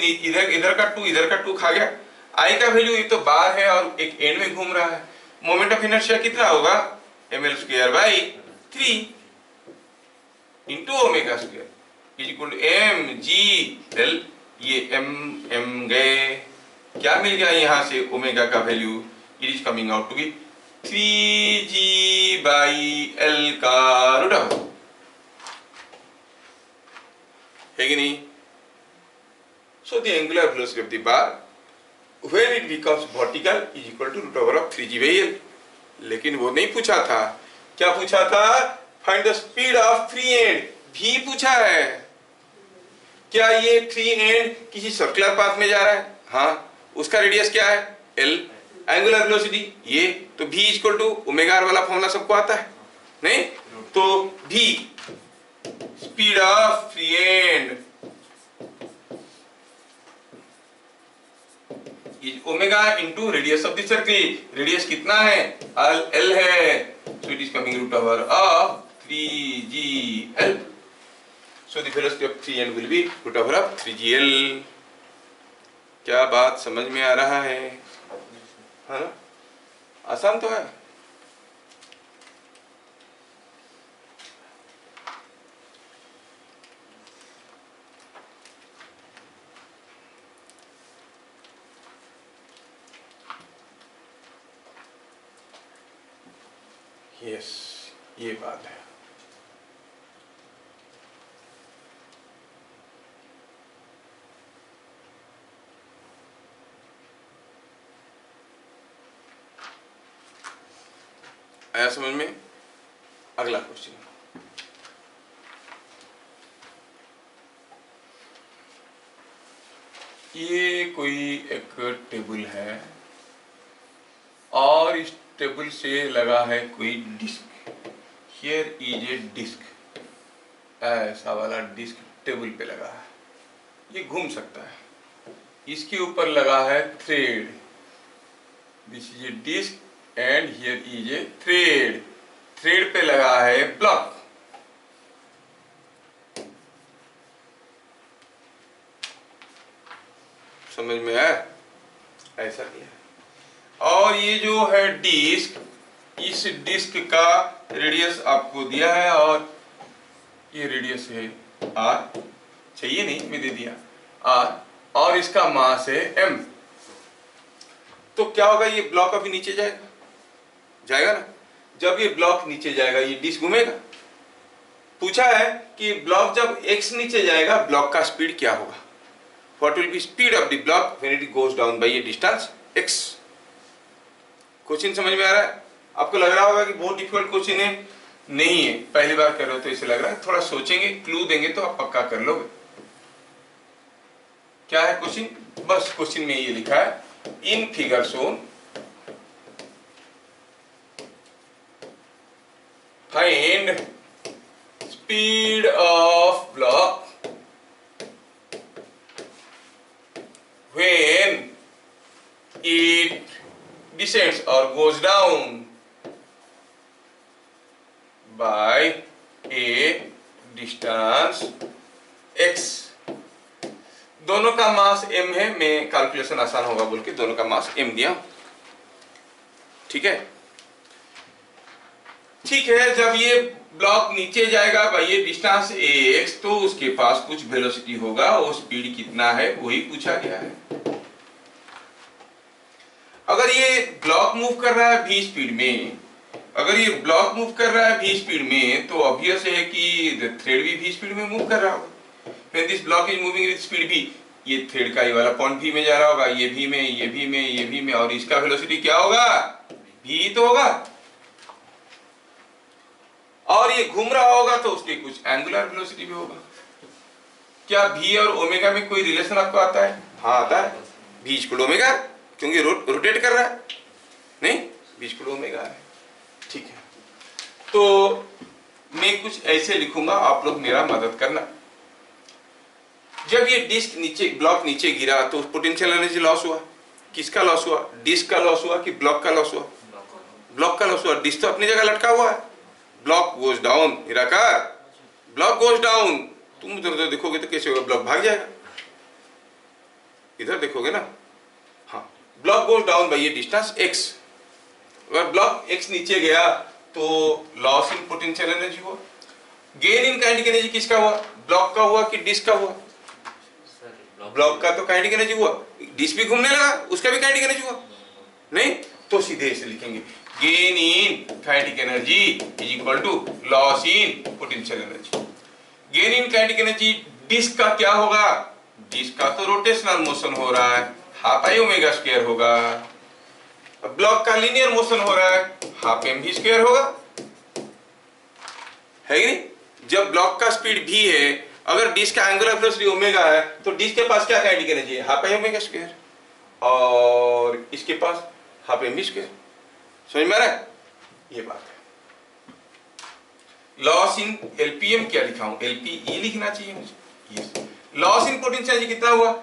इधर का 2 इधर का 2 खा गया। आई का वैल्यू, ये तो बार है और एक एंड में घूम रहा है, मोमेंट ऑफ इनर्शिया कितना होगा? ml²/3 into omega square is equal to mg/L। ये m गए, क्या मिल गया यहां से? ओमेगा का value, it is coming out to be 3g/L का रूट ऑफ, है कि नहीं? So the angular velocity of the bar when it becomes vertical is equal to √3g/L। लेकिन वो नहीं पूछा था, क्या पूछा था? Find the speed of free and, भी पूछा है। क्या ये फ्री एंड किसी सर्कुलर पाथ में जा रहा है? हाँ, उसका रेडियस क्या है? L। एंगुलर वेलोसिटी ये, तो v equal to omega r वाला फॉर्मूला सबको आता है, नहीं? तो v speed of free end is omega into radius of the circle. Radius कितना है? L है, so it is coming √3gl। So the velocity of free end will be √3gl। क्या बात समझ में आ रहा है ना? आसान तो है। यस, ये बात है। आया समझ में? अगला क्वेश्चन, ये कोई एक टेबल है और इस टेबल से लगा है कोई disc. Here is a disc, ऐसा वाला डिस्क टेबल पे लगा है, ये घूम सकता है। इसके ऊपर लगा है thread, this is a disc and here is a thread. Thread पे लगा है ब्लॉक। समझ में आया? ऐसा किया और और ये जो है डिस्क, इस डिस्क का रेडियस आपको दिया है और ये रेडियस है r, चाहिए नहीं मैं दे दिया r, और इसका मास है m। तो क्या होगा, ये ब्लॉक अभी नीचे जाएगा, जाएगा ना। जब ये ब्लॉक नीचे जाएगा ये डिस्क घूमेगा। पूछा है कि ब्लॉक जब x नीचे जाएगा ब्लॉक का स्पीड क्या होगा, what will be speed of the block when it goes down by A distance x। Question समझ में आ रहा है? आपको लग रहा होगा कि बहुत डिफिकल्ट क्वेश्चन है, नहीं है, पहली बार कर रहे हो तो इसे लग रहा है, थोड़ा सोचेंगे, क्लू देंगे तो आप पक्का कर लोगे। क्या है क्वेश्चन? बस क्वेश्चन में ये लिखा है, in figure shown find speed of block when it descends or goes down by a distance x। दोनों का मास m है, मैं कैलकुलेशन आसान होगा बोल के दोनों का मास m दिया। ठीक है, ठीक है। जब ये ब्लॉक नीचे जाएगा भाई ये डिस्टेंस ax, तो उसके पास कुछ वेलोसिटी होगा, वो स्पीड कितना है वही पूछा गया है। अगर ये ब्लॉक मूव कर रहा है v स्पीड में, अगर ये ब्लॉक मूव कर रहा है v स्पीड में, तो ऑब्वियस है कि थ्रेड भी v स्पीड में मूव कर रहा होगा। When this block is moving with speed v, ये थ्रेड का ये वाला पॉइंट v में जा रहा होगा, ये v में, ये v में, ये v में, और इसका वेलोसिटी क्या होगा, v तो होगा। और ये घूम रहा होगा तो उसके कुछ एंगुलर वेलोसिटी भी होगा। क्या v और ओमेगा में कोई रिलेशन आपको आता है? हाँ आता है, v इक्वल ओमेगा, क्योंकि रोटेट कर रहा है, नहीं v इक्वल ओमेगा है। ठीक है, तो मैं कुछ ऐसे लिखूंगा, आप लोग मेरा मदद करना। जब ये डिस्क नीचे, ब्लॉक नीचे गिरा तो पोटेंशियल एनर्जी लॉस हुआ। किसका लॉस हुआ? डिस्क का लॉस हुआ कि ब्लॉक का लॉस हुआ? ब्लॉक का लॉस हुआ। डिस्क तो अपनी जगह लटका हुआ है। ब्लॉक गोज डाउन, निराकार, ब्लॉक गोज डाउन। तुम उधर देखोगे तो कैसे होगा, ब्लॉक भाग जाएगा। इधर देखोगे ना, हाँ, ब्लॉक गोज डाउन बाय ये डिस्टेंस x। अगर ब्लॉक x नीचे गया तो लॉस इन पोटेंशियल एनर्जी हुआ। गेन इन काइनेटिक एनर्जी किसका हुआ? ब्लॉक का हुआ कि डिस्क का हुआ? ब्लॉक का तो काइनेटिक एनर्जी हुआ, डिस्क भी घूमने लगा, उसका भी काइनेटिक एनर्जी हुआ। नहीं तो सीधे इसे लिखेंगे, gain in kinetic energy is equal to loss in potential energy. Gain in kinetic energy disc का क्या होगा? डिस्क का तो रोटेशनल मोशन हो रहा है, हाफ आई ओमेगा स्क्वायर होगा। ब्लॉक का लीनियर मोशन हो रहा है, हाफ एम भी स्क्वायर होगा, है कि नहीं? जब ब्लॉक का स्पीड v है, अगर डिस्क का एंगुलर वेलोसिटी ओमेगा है, तो डिस्क के पास क्या काइनेटिक एनर्जी है? हाफ आई ओमेगा स्क्वायर, और इसके पास हाफ एम भी स्क्वायर। समझ में आ रहा है? ये बात है। लॉस इन एलपीएम क्या लिखा हूं? एलपीई लिखना चाहिए मुझे। Yes, loss in potential energy कितना हुआ?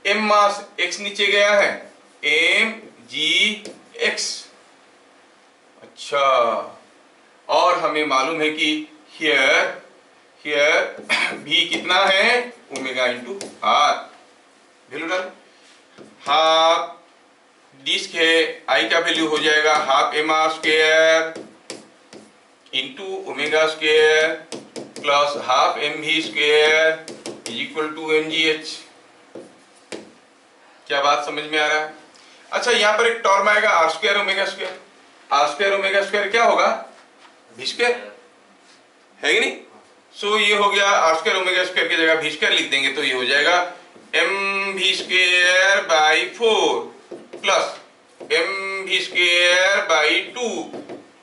m मास x नीचे गया है, m g x। अच्छा, और हमें मालूम है कि हियर v कितना है? Omega into r। वैल्यू डाल, हाफ डिस्क है, i का वैल्यू हो जाएगा half M R square into omega square plus half M V square is equal to M G H. क्या बात समझ में आ रहा है? अच्छा, यहाँ पर एक टर्म आएगा R square omega square. R square omega square क्या होगा? वी स्क्वायर, है कि नहीं? सो ये हो गया आर स्क्वायर ओमेगा स्क्वायर की जगह वी स्क्वायर लिख देंगे तो ये हो जाएगा M V square by 4 plus M V square by 2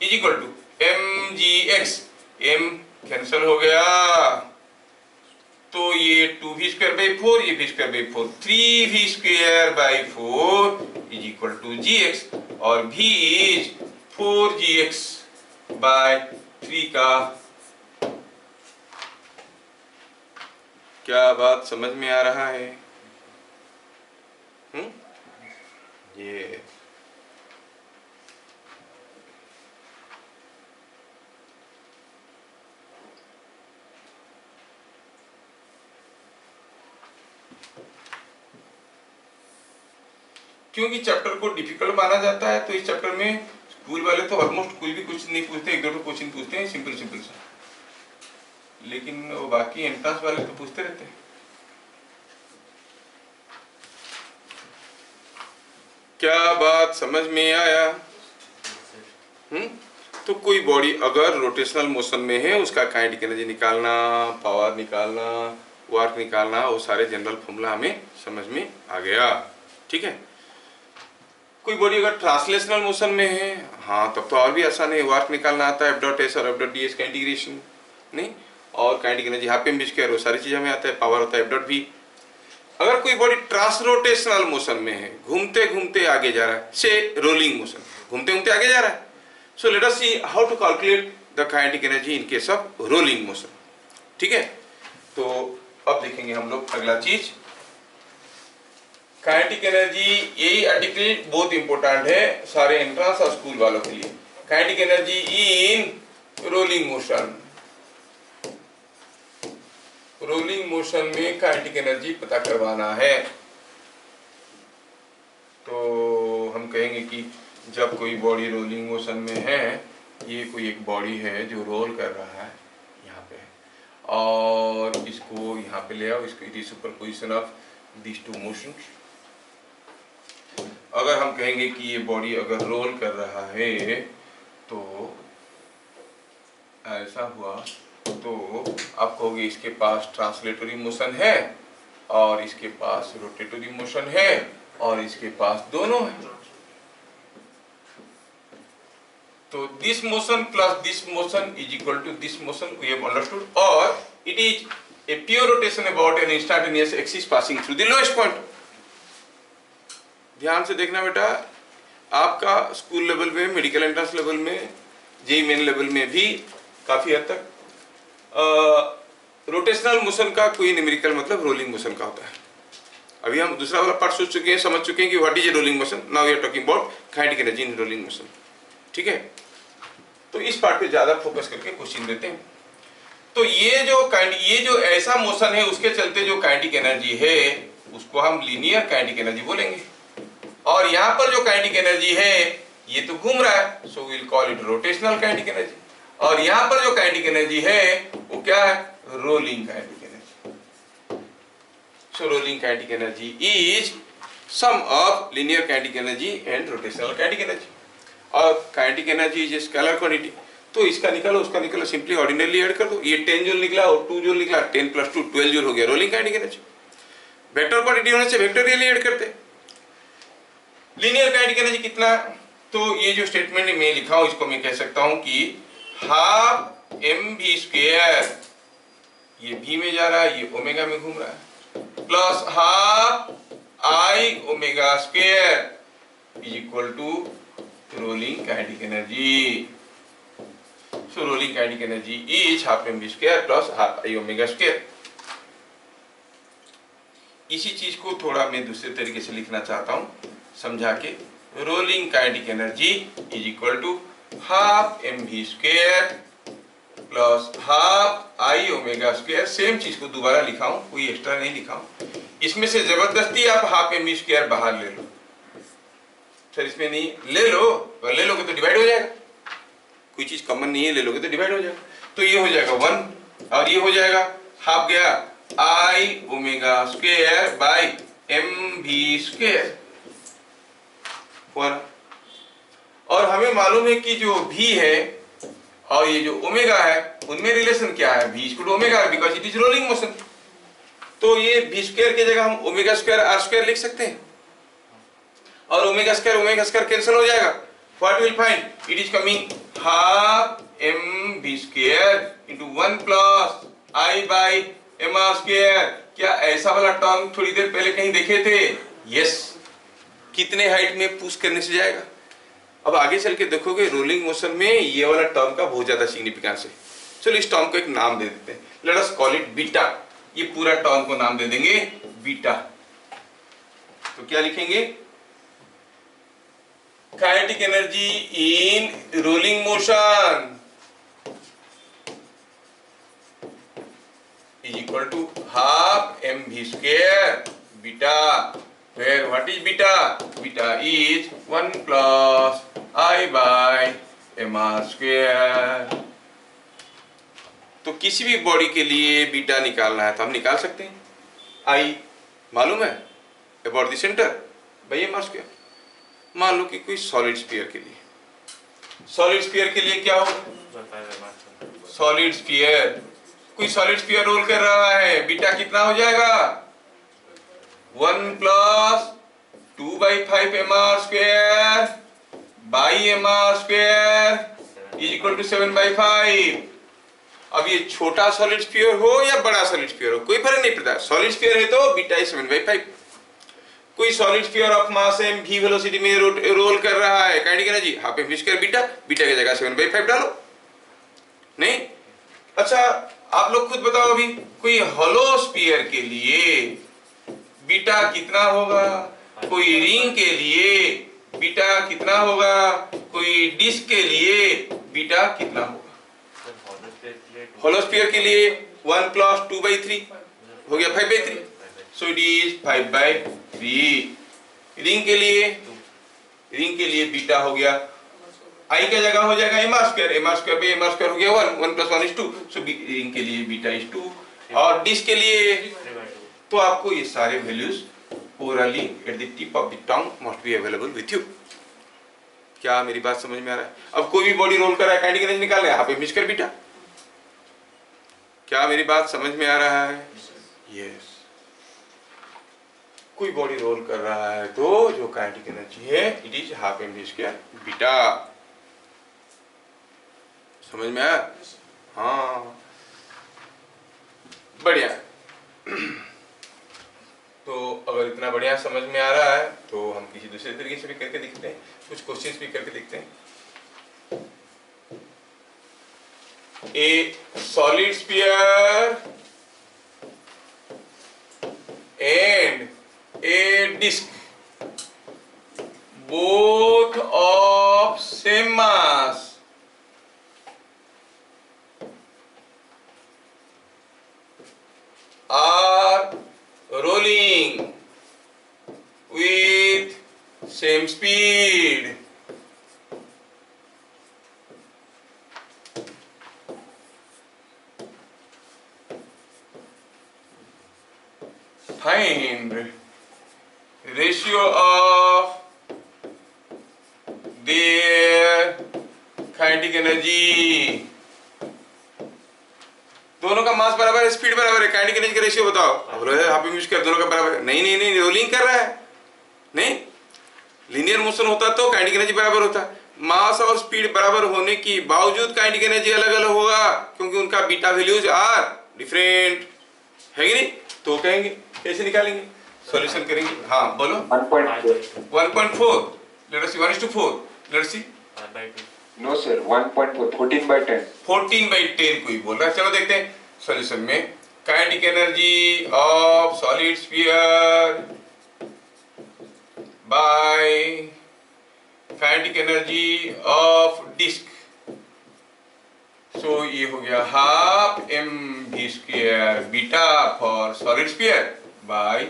is equal to M G X. M cancel हो गया तो ये 2v स्क्वायर बाई 4, ये v square by 4, 3v square by 4 is equal to gx, और v इज 4gx बाय 3 का। क्या बात समझ में आ रहा है? ये क्योंकि चैप्टर को डिफिकल्ट माना जाता है, तो इस चैप्टर में स्कूल वाले तो ऑलमोस्ट कोई भी कुछ नहीं पूछते, एक दो क्वेश्चन पूछते हैं सिंपल सिंपल सा, लेकिन वो बाकी एंट्रेंस वाले तो पूछते रहते हैं। क्या बात समझ में आया? तो कोई बॉडी अगर रोटेशनल मोशन में है, उसका काइनेटिक एनर्जी निकालना, पावर निकालना, वर्क निकालना, वो सारे जनरल फॉर्मूला हमें समझ में आ गया। ठीक है। कोई बॉडी अगर ट्रांसलेशनल मोशन में है, हाँ तब तो और भी आसान है, वर्क निकालना आता है, F.S और F.ds का इंटीग्रेशन नहीं, और kinetic energy half M B square, वो सारी चीज़ हमें आता है, पावर होता है F.V। अगर कोई बॉडी ट्रांसरोटेशनल मोशन में है, घूमते घूमते आगे जा रहा है, से रोलिंग मोशन, घूमते घूमते आगे जा रहा है, so let us see how to calculate the kinetic energy in case of rolling motion. ठीक है। तो अब देखेंगे हम लोग अगला चीज, काइनेटिक एनर्जी, यही आर्टिकल बहुत इंपॉर्टेंट है सारे एंट्रेंस और स्कूल वालों के लिए। Kinetic energy in rolling motion, rolling motion में काइनेटिक एनर्जी पता करवाना है। तो हम कहेंगे कि जब कोई बॉडी रोलिंग मोशन में है, ये कोई एक बॉडी है जो रोल कर रहा है यहाँ पे, और इसको यहाँ पे ले आओ, इसको it is superposition of this two motions. अगर हम कहेंगे कि ये बॉडी अगर रोल कर रहा है तो ऐसा हुआ, तो आप कहोगे इसके पास ट्रांसलेटरी मोशन है और इसके पास रोटेटरी मोशन है और इसके पास दोनों है। तो this motion plus this motion is equal to this motion, we have understood, और it is a pure rotation about an instantaneous axis passing through the lowest point. ध्यान से देखना बेटा, आपका स्कूल लेवल में, मेडिकल एंट्रेंस लेवल में, JEE main level में भी काफी हद तक रोटेशनल मोशन का कोई न्यूमेरिकल मतलब रोलिंग मोशन का होता है। अभी हम दूसरा वाला पार्ट सोच चुके हैं, समझ चुके हैं कि what is a rolling motion. Now we are talking about kinetic energy in rolling motion. ठीक है। तो इस पार्ट पे ज्यादा फोकस करके क्वेश्चन देते हैं। तो ये जो ऐसा मोशन है, उसके चलते जो काइनेटिक एनर्जी है उसको हम लीनियर काइनेटिक एनर्जी बोलेंगे, और यहाँ पर जो काइनेटिक एनर्जी है ये तो घूम रहा है, so will call it rotational kinetic energy, और यहाँ पर जो काइनेटिक एनर्जी है वो क्या है, rolling kinetic energy. So rolling kinetic energy is sum of linear kinetic energy and rotational kinetic energy. और kinetic energy is scalar quantity, तो इसका निकालो उसका निकालो, सिंपली ऑर्डिनरी ऐड कर दो। ये 10 जूल निकला और 2 जूल निकला, 10 + 2 12 जूल हो गया rolling kinetic energy. Vector quantity होने से वेक्टोरियली ऐड करते। लीनियर काइनेटिक एनर्जी कितना, तो ये जो स्टेटमेंट में लिखा हूं इसको मैं कह सकता हूं कि हाफ mv², ये v में जा रहा है, ये ओमेगा में घूम रहा है, plus half i⍵² is equal to rolling kinetic energy. So rolling kinetic energy is half mv² plus half i⍵²। इसी चीज को थोड़ा मैं दूसरे तरीके से लिखना चाहता हूं समझा के, rolling kinetic energy is equal to half mv² plus half i⍵²। Same चीज को दोबारा लिखा हूं, कोई एक्स्ट्रा नहीं लिखा हूं। इसमें से जबरदस्ती आप हाफ mv² बाहर ले लो, सर इसमें नहीं, ले लो, अगर ले लोगे तो डिवाइड हो जाएगा, कोई चीज कॉमन नहीं है, ले लोगे तो डिवाइड हो जाएगा। तो ये हो जाएगा 1 और ये हो जाएगा हाफ गया i⍵² बाई mv²। और हमें मालूम है कि जो v है और ये जो ओमेगा है उनमें रिलेशन क्या है, v equal to omega because it is rolling motion. तो ये v² की जगह हम ω²r² लिख सकते हैं, और ω² कैंसिल हो जाएगा। What will find, it is coming half mv² into 1 plus i by mr²। क्या ऐसा वाला टर्म थोड़ी देर पहले कहीं देखे थे? यस। कितने हाइट में पुश करने से जाएगा? अब आगे चल के देखोगे रोलिंग मोशन में ये वाला टर्म का बहुत ज्यादा सिग्निफिकेंस है। चलो इस टर्म को एक नाम दे देते हैं, let us call it beta. ये पूरा टर्म को नाम दे देंगे बीटा। तो क्या लिखेंगे, kinetic energy in rolling motion is equal to half mv² beta where what is beta? Beta is 1 plus I by mr square. तो किसी भी बॉडी के लिए बीटा निकालना है तो हम निकाल सकते हैं। आई मालूम है about the centre by mr square। मान लो कि कोई सॉलिड स्फीयर के लिए, सॉलिड स्फीयर के लिए क्या होगा? सॉलिड स्फीयर, कोई सॉलिड स्फीयर रोल कर रहा है, बीटा कितना हो जाएगा? 1 plus 2/5 mr square by mr square is equal to 7/5। अब ये छोटा सॉलिड स्फीयर हो या बड़ा सॉलिड स्फीयर हो कोई फर्क नहीं पड़ता, सॉलिड स्फीयर है तो बीटा इज 7/5। कोई solid sphere of mass m v velocity में रोल कर रहा है, kinetic energy half m v square beta, beta की जगह 7/5 डालो। नहीं, अच्छा आप लोग खुद बताओ अभी, कोई हॉलो स्फीयर के लिए बीटा कितना होगा? कोई रिंग के लिए बीटा कितना होगा? कोई डिस्क के लिए बीटा कितना होगा? हॉलो स्फीयर के लिए 1 प्लस 2/3 हो गया 5/3, सो इट इज 5/3। रिंग के लिए बीटा हो गया, आई का जगह हो जाएगा mr स्क्वायर पे mr स्क्वायर हो गया 1 प्लस 1 इज 2, सो रिंग के लिए बीटा इज 2। और डिस्क के लिए तो आपको ये सारे values orally at the tip of the tongue must be available with you. क्या मेरी बात समझ में आ रहा है? अब कोई भी बॉडी रोल कर रहा है, काइनेटिक एनर्जी निकाल रहा है, half m v square beta. क्या मेरी बात समझ में आ रहा है? यस। कोई बॉडी रोल कर रहा है तो जो काइनेटिक एनर्जी है it is half m v square beta. समझ में आया? हाँ, बढ़िया। तो अगर इतना बढ़िया समझ में आ रहा है तो हम किसी दूसरे तरीके से भी करके देखते हैं, कुछ क्वेश्चंस भी करके देखते हैं। A solid sphere and a disk, both of same mass, are rolling with same speed. Find ratio of their kinetic energy। दोनों का मास बराबर है, स्पीड बराबर है, काइनेटिक एनर्जी का रेशियो बताओ। अब बोलो हाफ m v स्क्वायर दोनों का बराबर है। नहीं, रोलिंग कर रहा है। नहीं, लीनियर मोशन होता तो काइनेटिक एनर्जी बराबर होता। मास और स्पीड बराबर होने की बावजूद काइनेटिक एनर्जी अलग अलग होगा क्योंकि उनका बीटा वैल्यूज आर डिफरेंट, है कि नहीं? तो कहेंगे कैसे निकालेंगे, सॉल्यूशन करेंगे। हाँ बोलो। 1.4 let us see 1:4 let us see.
No sir 1.4 14/10
14/10 कोई बोल रहा है। चलो देखते हैं सॉल्यूशन में। Kinetic energy of solid sphere by kinetic energy of disc, so ये हो गया half m v square beta for solid sphere by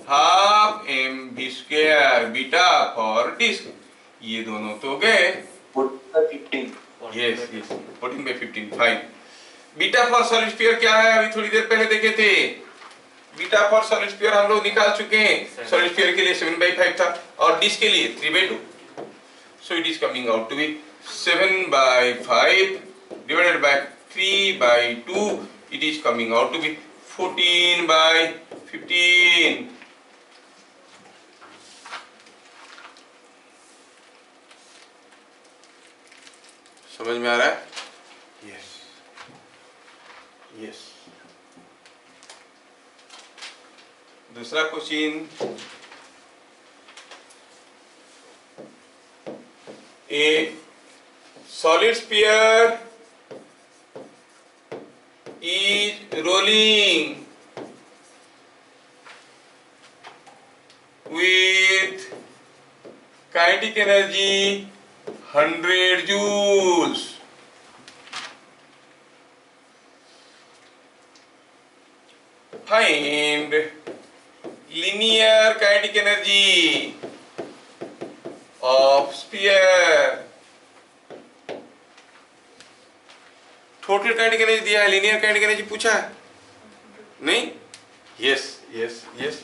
half m v square beta for disc. ये दोनों तो गए
14/15।
Yes 14/15 fine. Beta for solid sphere क्या है? अभी थोड़ी देर पहले देखे थे। बीटा फॉर सॉलिड स्फीयर हम लोग निकाल चुके हैं। सॉलिड स्फीयर के लिए 7/5 था और डिस्क के लिए 3/2, so it is coming out to be 7/5 divided by 3/2, it is coming out to be 14/15। समझ में आ रहा है? Yes yes. दूसरा question, a solid sphere is rolling with kinetic energy 100 joules. Find linear kinetic energy of sphere. Total kinetic energy दिया है, linear kinetic energy पूछा है नहीं? यस यस यस,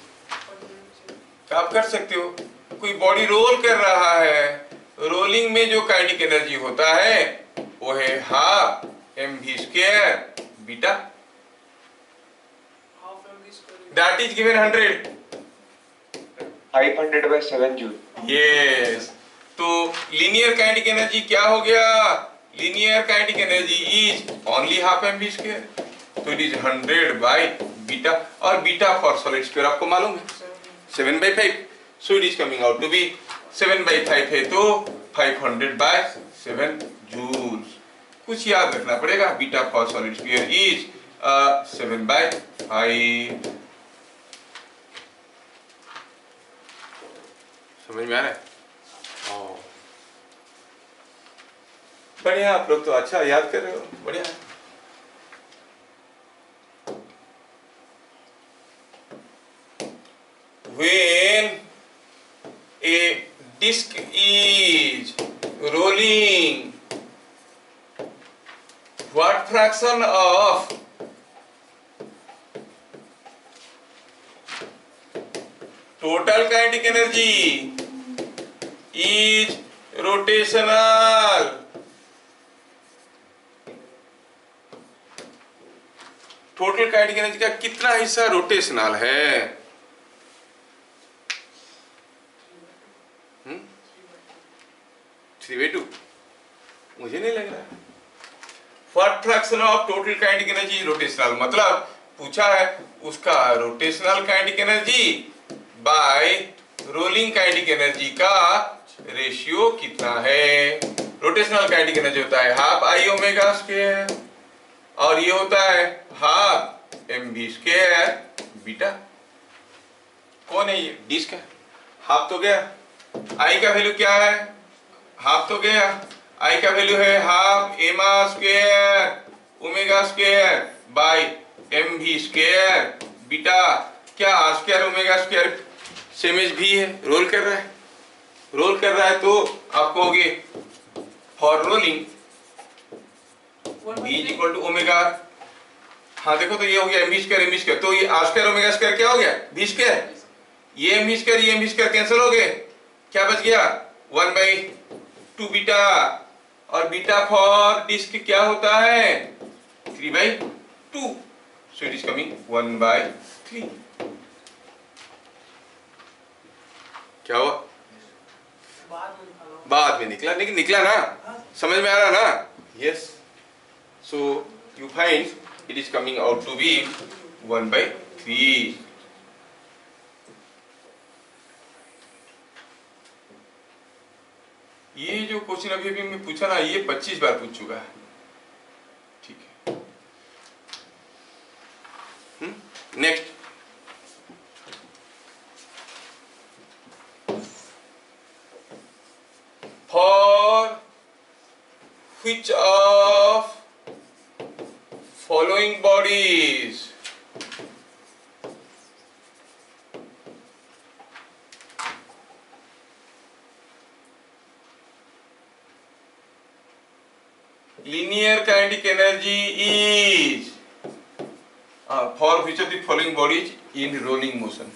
आप कर सकते हो। कोई बॉडी रोल कर रहा है, रोलिंग में जो काइनेटिक एनर्जी होता है वो है half mv² beta, that is given 100
500/7 joule.
Yes, तो लीनियर काइनेटिक एनर्जी क्या हो गया? Linear kinetic energy is only half mv², तो इट इज 100 बाई बीटा, और बीटा फॉर सॉलिड स्फीयर आपको मालूम है 7/5, so it is coming out to be 7/5 है तो 500/7 जूल्स। कुछ याद रखना पड़ेगा, beta for solid sphere is 7/5। समझ में आ रहा है? बढ़िया, आप लोग तो अच्छा याद कर रहे हो, बढ़िया। When a disk is rolling, what fraction of total kinetic energy is rotational? Total kinetic energy का कितना हिस्सा रोटेशनल है? 3/2? मुझे नहीं लग रहा है। What fraction of total kinetic energy rotational, मतलब पूछा है उसका rotational kinetic energy by rolling kinetic energy का रेशियो कितना है। रोटेशनल काइनेटिक एनर्जी होता है हाफ I⍵² और ये होता है हाफ mv² बीटा। कौन है ये? डिस्क है। हाफ तो गया, I का वैल्यू क्या है? हाफ तो गया, I का वैल्यू है half m²⍵² by mv² beta. क्या r²⍵² सेम एज भी है, रोल कर रहा है, रोल कर रहा है तो आप कहोगे for rolling v is equal to omega. हाँ देखो, तो ये हो गया mv², तो ये r²⍵² क्या हो गया? v²। ये mv² कैंसिल हो गए, क्या बच गया? 1/2 बीटा, और बीटा फॉर डिस्क क्या होता है? 3/2, सो इट इज कमिंग 1/3। क्या हुआ? बाद में निकला, लेकिन निकला ना, समझ में आ रहा ना? Yes, so you find it is coming out to be 1/3। ये जो क्वेश्चन अभी अभी मैं पूछा ना, ये 25 बार पूछ चुका है, ठीक है। Next, for which of following bodies linear kinetic energy is for which of the following bodies in rolling motion,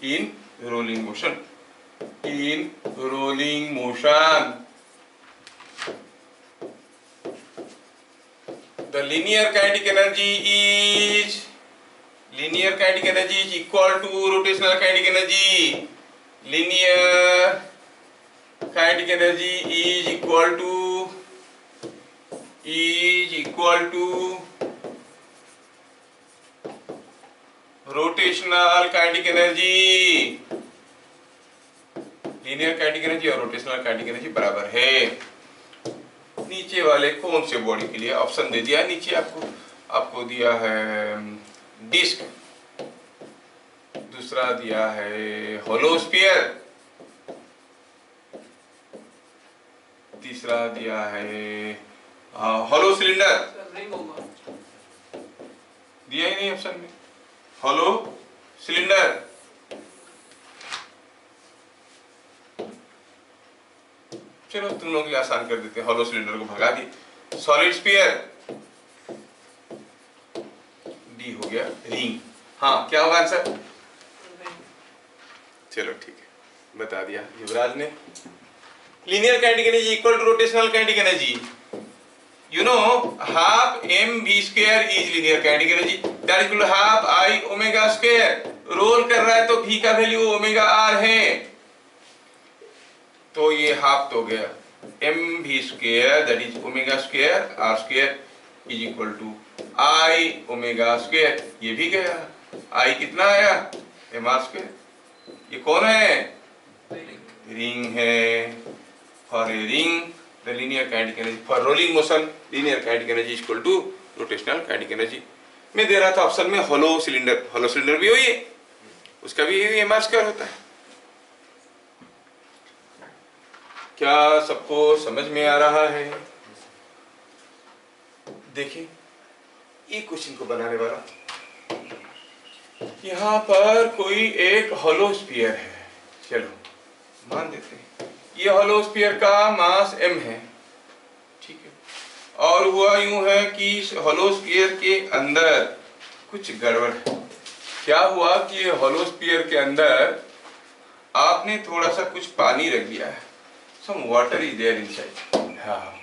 in rolling motion, in rolling motion the linear kinetic energy is equal to rotational kinetic energy. Linear kinetic energy is equal to rotational kinetic energy. Linear kinetic energy और rotational kinetic energy बराबर है। नीचे वाले कौन से body के लिए option दे दिया? नीचे आपको दिया है डिस्क, दूसरा दिया है होलो स्फीयर, तीसरा दिया है होलो सिलेंडर। दिया ही नहीं ऑप्शन में, होलो सिलेंडर, चलो तुम लोग आसान कर देते हैं, हॉलो सिलेंडर को भगा दिए। सॉलिड स्फीयर डी हो गया रिंग। हाँ क्या होगा आंसर? चलो ठीक है, बता दिया युवराज ने। Linear kinetic energy equal to rotational kinetic energy. You know half mv square is linear kinetic energy, that is equal to half I omega square। Roll कर रहा है तो v का वैल्यू ओमेगा r है, तो ये हाफ तो गया mv square that is omega square r square is equal to I omega square। ये भी गया, I कितना आया mr square। ये कौन है? रिंग है। For a ring the linear kinetic energy for rolling motion linear kinetic energy is equal to rotational kinetic energy। मैं दे रहा था ऑप्शन में हॉलो सिलेंडर भी वही है, उसका भी mr स्क्वायर होता है। क्या सबको समझ में आ रहा है? देखिए ये क्वेश्चन को बनाने वाला, यहाँ पर कोई एक हॉलो स्फीयर है, चलो मान देते हैं ये हॉलो स्फीयर का मास m है, ठीक है। और हुआ यूं है कि हॉलो स्फीयर के अंदर कुछ गड़बड़ है। क्या हुआ कि हॉलो स्फीयर के अंदर आपने थोड़ा सा कुछ पानी रख दिया है, some water is there inside. हाँ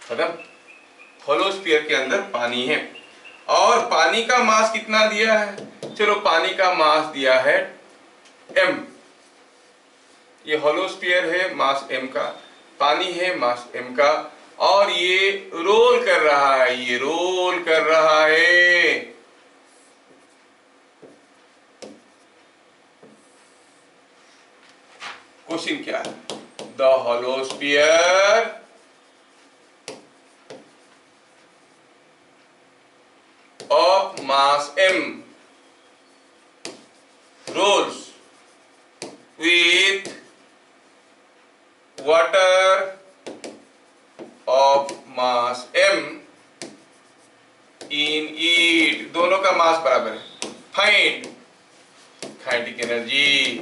खत्म, हॉलो स्फीयर के अंदर पानी है और पानी का मास कितना दिया है? चलो पानी का मास दिया है m, ये हॉलो स्फीयर है मास m का, पानी है मास m का, और ये रोल कर रहा है, ये रोल कर रहा है। क्वेश्चन क्या है? The hollow sphere of mass m rolls with water of mass m in it, दोनों का मास बराबर है। Find kinetic energy.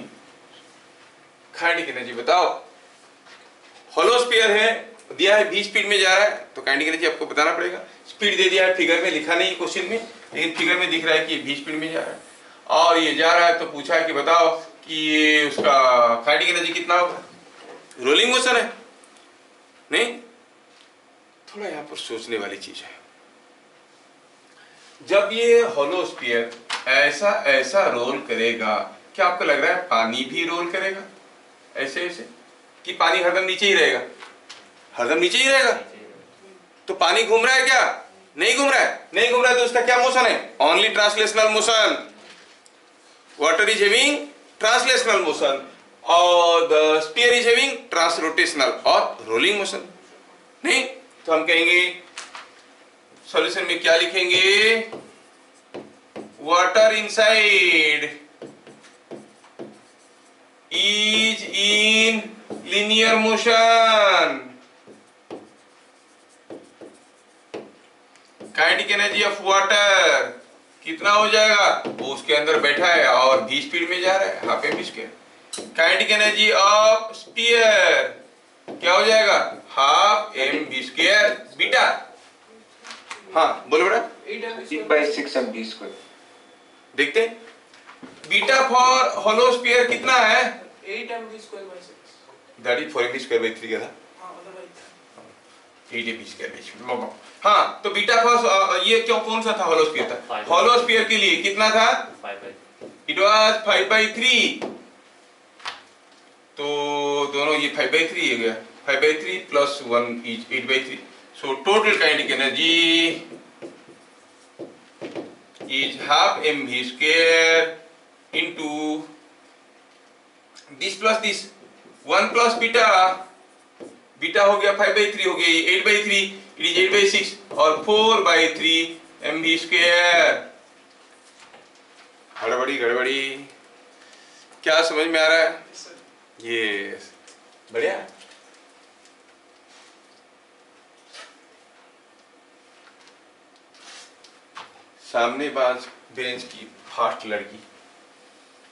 Kinetic energy बताओ। हॉलो स्फीयर है, दिया है v स्पीड में जा रहा है, तो काइनेटिक एनर्जी आपको बताना पड़ेगा। स्पीड दे दिया है, फिगर में लिखा नहीं क्वेश्चन में, लेकिन फिगर में दिख रहा है कि v स्पीड में जा रहा है और ये जा रहा है, तो पूछा है कि बताओ कि ये उसका काइनेटिक एनर्जी कितना होगा। रोलिंग मोशन है नहीं, थोड़ा यहाँ पर सोचने वाली चीज है। जब ये हॉलो स्फीयर ऐसा ऐसा रोल करेगा, क्या आपको लग रहा है पानी भी रोल करेगा ऐसे ऐसे, कि पानी हरदम नीचे ही रहेगा? हरदम नीचे ही रहेगा। तो पानी घूम रहा है क्या? नहीं घूम रहा है। नहीं घूम रहा है तो उसका क्या मोशन है? Only translational motion. Water is having translational motion और द स्फीयर इज हैविंग ट्रांसरोटेशनल और रोलिंग मोशन। नहीं तो हम कहेंगे सॉल्यूशन में क्या लिखेंगे? Water inside is in linear motion। Kinetic energy of water कितना हो जाएगा? वो उसके अंदर बैठा है और v स्पीड में जा रहा है, half m square. Kinetic energy of sphere क्या हो जाएगा? Half mv square beta. हाँ बोलो बेटा।
8/6 mv स्क्वायर।
देखते हैं बीटा फॉर हॉलो स्फीयर कितना है?
8mv square by 6।
That is 4mv square by 3 का था।
हाँ मतलब
8mv स्क्वायर बाय। हाँ तो बीटा फॉर ये क्यों कौन सा था? हॉलो स्फीयर था। हॉलो स्फीयर के लिए कितना था?
5/3।
It was 5/3। तो दोनों ये 5/3 हो गया, 5/3 plus 1 is 8/3। So total kinetic energy is half mv square into this plus this 1 plus beta, beta हो गया 5/3 हो गया 8/3, इट इज 8/6 और 4/3 mv स्क्वायर। गड़बड़ी गड़बड़ी, क्या समझ में आ रहा है? ये बढ़िया। सामने बेंच की फास्ट लड़की,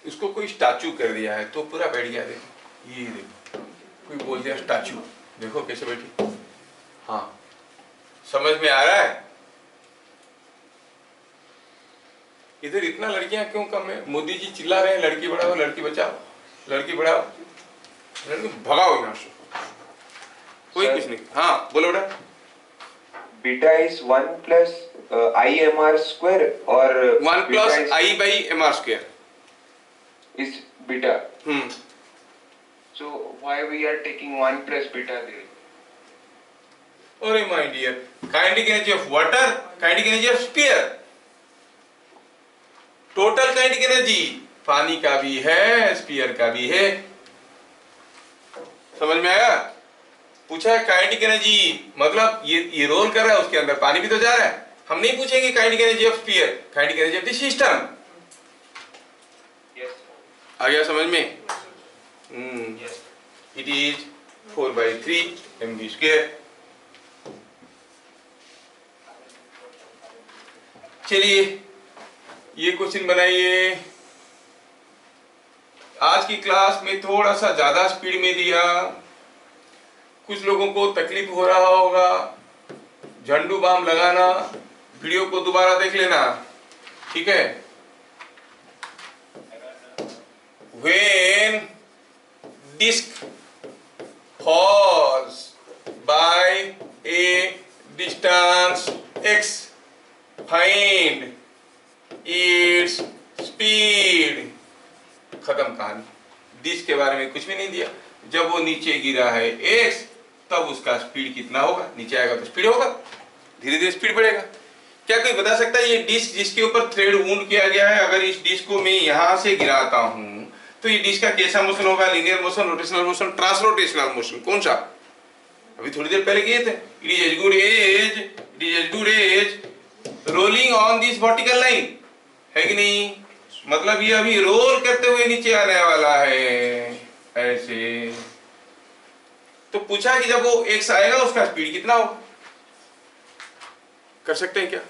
उसको कोई स्टैचू कर दिया है तो पूरा बैठ गया। देखो ये देखो कोई बोल दिया स्टैचू, देखो कैसे बैठी। हाँ, समझ में आ रहा है? इधर इतना लड़कियां क्यों कम है? मोदी जी चिल्ला रहे हैं लड़की बढ़ाओ लड़की बचाओ, लड़की बढ़ाओ, लड़की भगाओ यहाँ से, कोई कुछ नहीं। हाँ बोलो बेटा।
Beta is 1 plus IMR square or
1 plus I by MR square
is beta.
Hmm.
So why we are taking 1 plus beta there?
अरे my dear, kinetic energy of water, kinetic energy of sphere, total kinetic energy पानी का भी है sphere का भी है। समझ में आया? पूछा है काइनेटिक एनर्जी मतलब ये रोल कर रहा है, उसके अंदर पानी भी तो जा रहा है। हम नहीं पूछेंगे kinetic energy of sphere, kinetic energy of the system.
Yes.
आ गया समझ में? It is 4/3 mv²। चलिए ये क्वेश्चन बनाइए। आज की क्लास में थोड़ा सा ज्यादा स्पीड में दिया, कुछ लोगों को तकलीफ हो रहा होगा, झंडू बाम लगाना, वीडियो को दोबारा देख लेना, ठीक है? When disk falls by a distance x, find its speed। खत्म कहानी। डिस्क के बारे में कुछ भी नहीं दिया। जब वो नीचे गिरा है x, तब उसका स्पीड कितना होगा? नीचे आएगा तो स्पीड होगा, धीरे धीरे स्पीड बढ़ेगा। क्या कोई बता सकता है ये डिस्क जिसके ऊपर थ्रेड वूंड किया गया है, अगर इस डिस्क को मैं यहां से गिराता हूं तो ये डिस्क का कैसा मोशन होगा? Linear motion, rotational motion, transrotational motion, कौन सा? अभी थोड़ी देर पहले किए थे। It is as good as rolling on this vertical line, है कि नहीं? मतलब ये अभी रोल करते हुए नीचे आने वाला है ऐसे। तो पूछा कि जब वो x आएगा उसका स्पीड कितना होगा? कर सकते हैं क्या?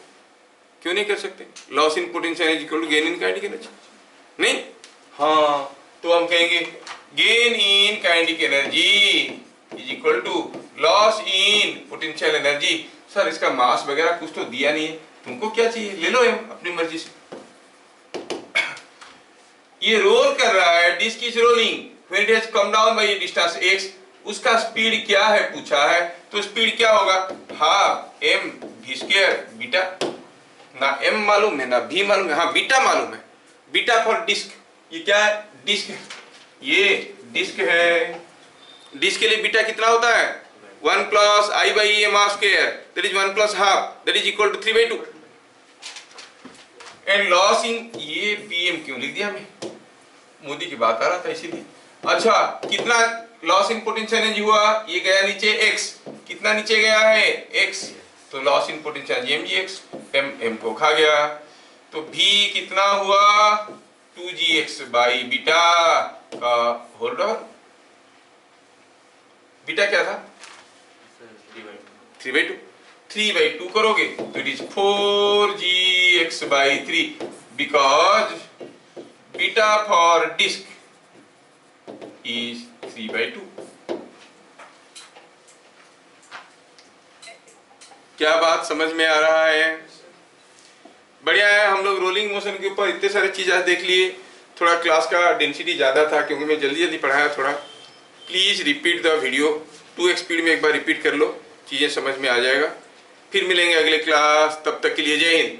क्यों नहीं कर सकते? Loss in potential energy equal to gain in kinetic energy, नहीं? हाँ, तो हम कहेंगे gain in kinetic energy is equal to loss in potential energy. Sir इसका मास वगैरह कुछ तो दिया नहीं है, तुमको क्या चाहिए ले लो एम अपनी मर्जी से। ये रोल कर रहा है, disc is rolling when it has come down by distance x, उसका स्पीड क्या है पूछा है, तो स्पीड क्या होगा? Half m v² beta. ना m मालूम है ना v मालूम है, हाँ बीटा मालूम है, बीटा फॉर डिस्क। ये क्या है? डिस्क है, ये डिस्क है। डिस्क के लिए बीटा कितना होता है? 1 plus I by MR square, that is 1 plus half, that is equal to 3/2। And loss in, ये PM क्यों लिख दिया मैं? मोदी की बात आ रहा था इसीलिए। अच्छा, कितना लॉस इन पोटेंशियल एनर्जी हुआ? ये गया नीचे x, कितना नीचे गया है? x, तो loss in potential energy mgx, m को खा गया, तो v कितना हुआ? 2gx बाई बीटा का होल पावर। बीटा क्या था? 3/2। 3/2 करोगे तो इट इज 4gx by 3, because beta for disc is 3/2। क्या बात समझ में आ रहा है? बढ़िया है। हम लोग रोलिंग मोशन के ऊपर इतने सारे चीज आज देख लिए। थोड़ा क्लास का डेंसिटी ज्यादा था क्योंकि मैं जल्दी जल्दी पढ़ाया थोड़ा। Please repeat the video, 2x speed में एक बार रिपीट कर लो, चीजें समझ में आ जाएगा। फिर मिलेंगे अगले क्लास, तब तक के लिए जय हिंद।